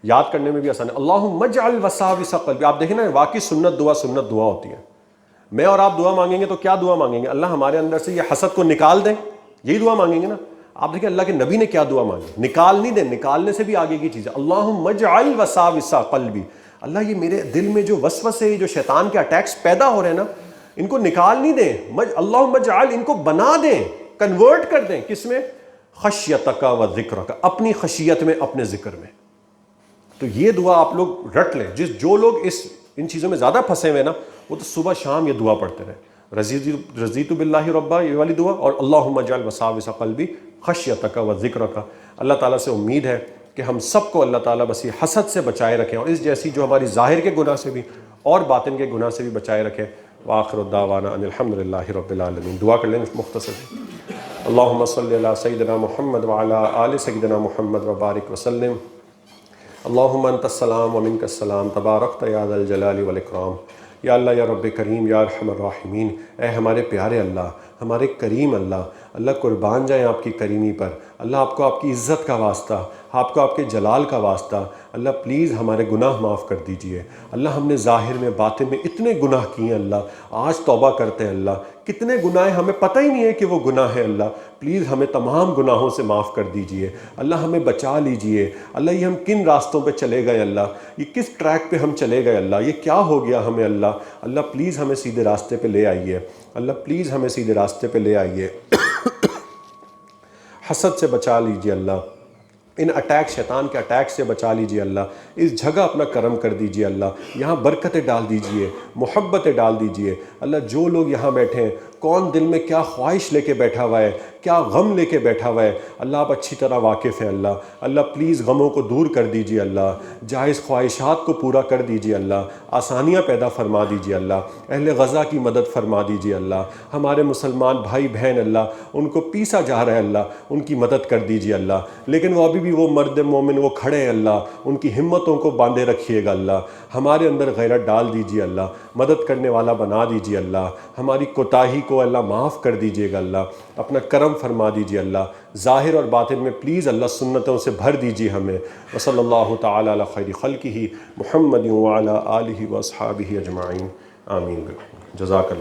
یاد کرنے میں بھی آسان ہے. اللہم اجعل وساوس قلبی. آپ دیکھیں نا واقعی سنت دعا ہوتی ہے. میں اور آپ دعا مانگیں گے تو کیا دعا مانگیں گے, اللہ ہمارے اندر سے یہ حسد کو نکال دیں, یہی دعا مانگیں گے نا. آپ دیکھیں اللہ کے نبی نے کیا دعا مانگی, نکال نہیں دیں, نکالنے سے بھی آگے کی چیز ہے. اللہم اجعل وساوس قلبی. اللہ یہ میرے دل میں جو وسوسے, جو شیطان کے اٹیکس پیدا ہو رہے ہیں نا, ان کو نکال نہیں دیں. اللہم اجعل, ان کو بنا دیں, کنورٹ کر دیں. کس میں, خشیتک و ذکرک، اپنی خشیت میں، اپنے ذکر میں. تو یہ دعا آپ لوگ رٹ لیں. جو لوگ ان چیزوں میں زیادہ پھنسے ہوئے نا، وہ تو صبح شام یہ دعا پڑھتے رہیں. رضیت باللہ ربا، یہ والی دعا، اور اللہم اجعل وساوس قلبی خشیتک و ذکرک. اللہ تعالیٰ سے امید ہے کہ ہم سب کو اللہ تعالیٰ بس یہ حسد سے بچائے رکھیں، اور اس جیسی جو ہماری ظاہر کے گناہ سے بھی اور باطن کے گناہ سے بھی بچائے رکھیں. وآخر الدعوانا ان الحمد للہ رب العالمین. دعا کر لیں مختصر سے. اللہم صلی علی سیدنا محمد وعلی آل سیدنا محمد وبارک وسلم. اللہم انت السلام ومنک السلام تبارکت یا ذا الجلال والاکرام. یا اللہ یا رب کریم یا ارحم الراحمین. اے ہمارے پیارے اللہ، ہمارے کریم اللہ، اللہ قربان جائیں آپ کی کریمی پر. اللہ آپ کو آپ کی عزت کا واسطہ، آپ کو آپ کے جلال کا واسطہ، اللہ پلیز ہمارے گناہ معاف کر دیجئے. اللہ ہم نے ظاہر میں باطن میں اتنے گناہ کیے ہیں اللہ، آج توبہ کرتے ہیں اللہ. کتنے گناہ ہیں ہمیں پتہ ہی نہیں ہے کہ وہ گناہ ہے اللہ. پلیز ہمیں تمام گناہوں سے معاف کر دیجئے اللہ، ہمیں بچا لیجئے اللہ. یہ ہم کن راستوں پہ چلے گئے اللہ، یہ کس ٹریک پہ ہم چلے گئے اللہ، یہ کیا ہو گیا ہمیں اللہ. اللہ پلیز ہمیں سیدھے راستے پہ لے آئیے اللہ، پلیز ہمیں سیدھے راستے پہ لے آئیے. حسد سے بچا لیجئے اللہ، ان اٹیک، شیطان کے اٹیک سے بچا لیجئے اللہ. اس جگہ اپنا کرم کر دیجئے اللہ، یہاں برکتیں ڈال دیجئے، محبتیں ڈال دیجئے اللہ. جو لوگ یہاں بیٹھے ہیں، کون دل میں کیا خواہش لے کے بیٹھا ہوا ہے، کیا غم لے کے بیٹھا ہوا ہے اللہ، آپ اچھی طرح واقف ہیں اللہ. اللہ پلیز غموں کو دور کر دیجئے اللہ، جائز خواہشات کو پورا کر دیجئے اللہ، آسانیاں پیدا فرما دیجئے اللہ. اہل غزہ کی مدد فرما دیجئے اللہ. ہمارے مسلمان بھائی بہن اللہ، ان کو پیسا جا رہا ہے اللہ، ان کی مدد کر دیجئے اللہ. لیکن وہ ابھی بھی وہ مرد مومن وہ کھڑے ہیں اللہ، ان کی ہمتوں کو باندھے رکھیے گا اللہ. ہمارے اندر غیرت ڈال دیجئے اللہ، مدد کرنے والا بنا دیجئے اللہ. ہماری کوتاہی کو اللہ معاف کر دیجئے گا اللہ، اپنا کرم فرما دیجئے اللہ. ظاہر اور باطن میں پلیز اللہ سنتوں سے بھر دیجئے ہمیں. وصلی اللہ تعالی علی خیر خلقہ محمد وعلی آلہ واصحابہ اجمعین. آمین. جزاک اللہ.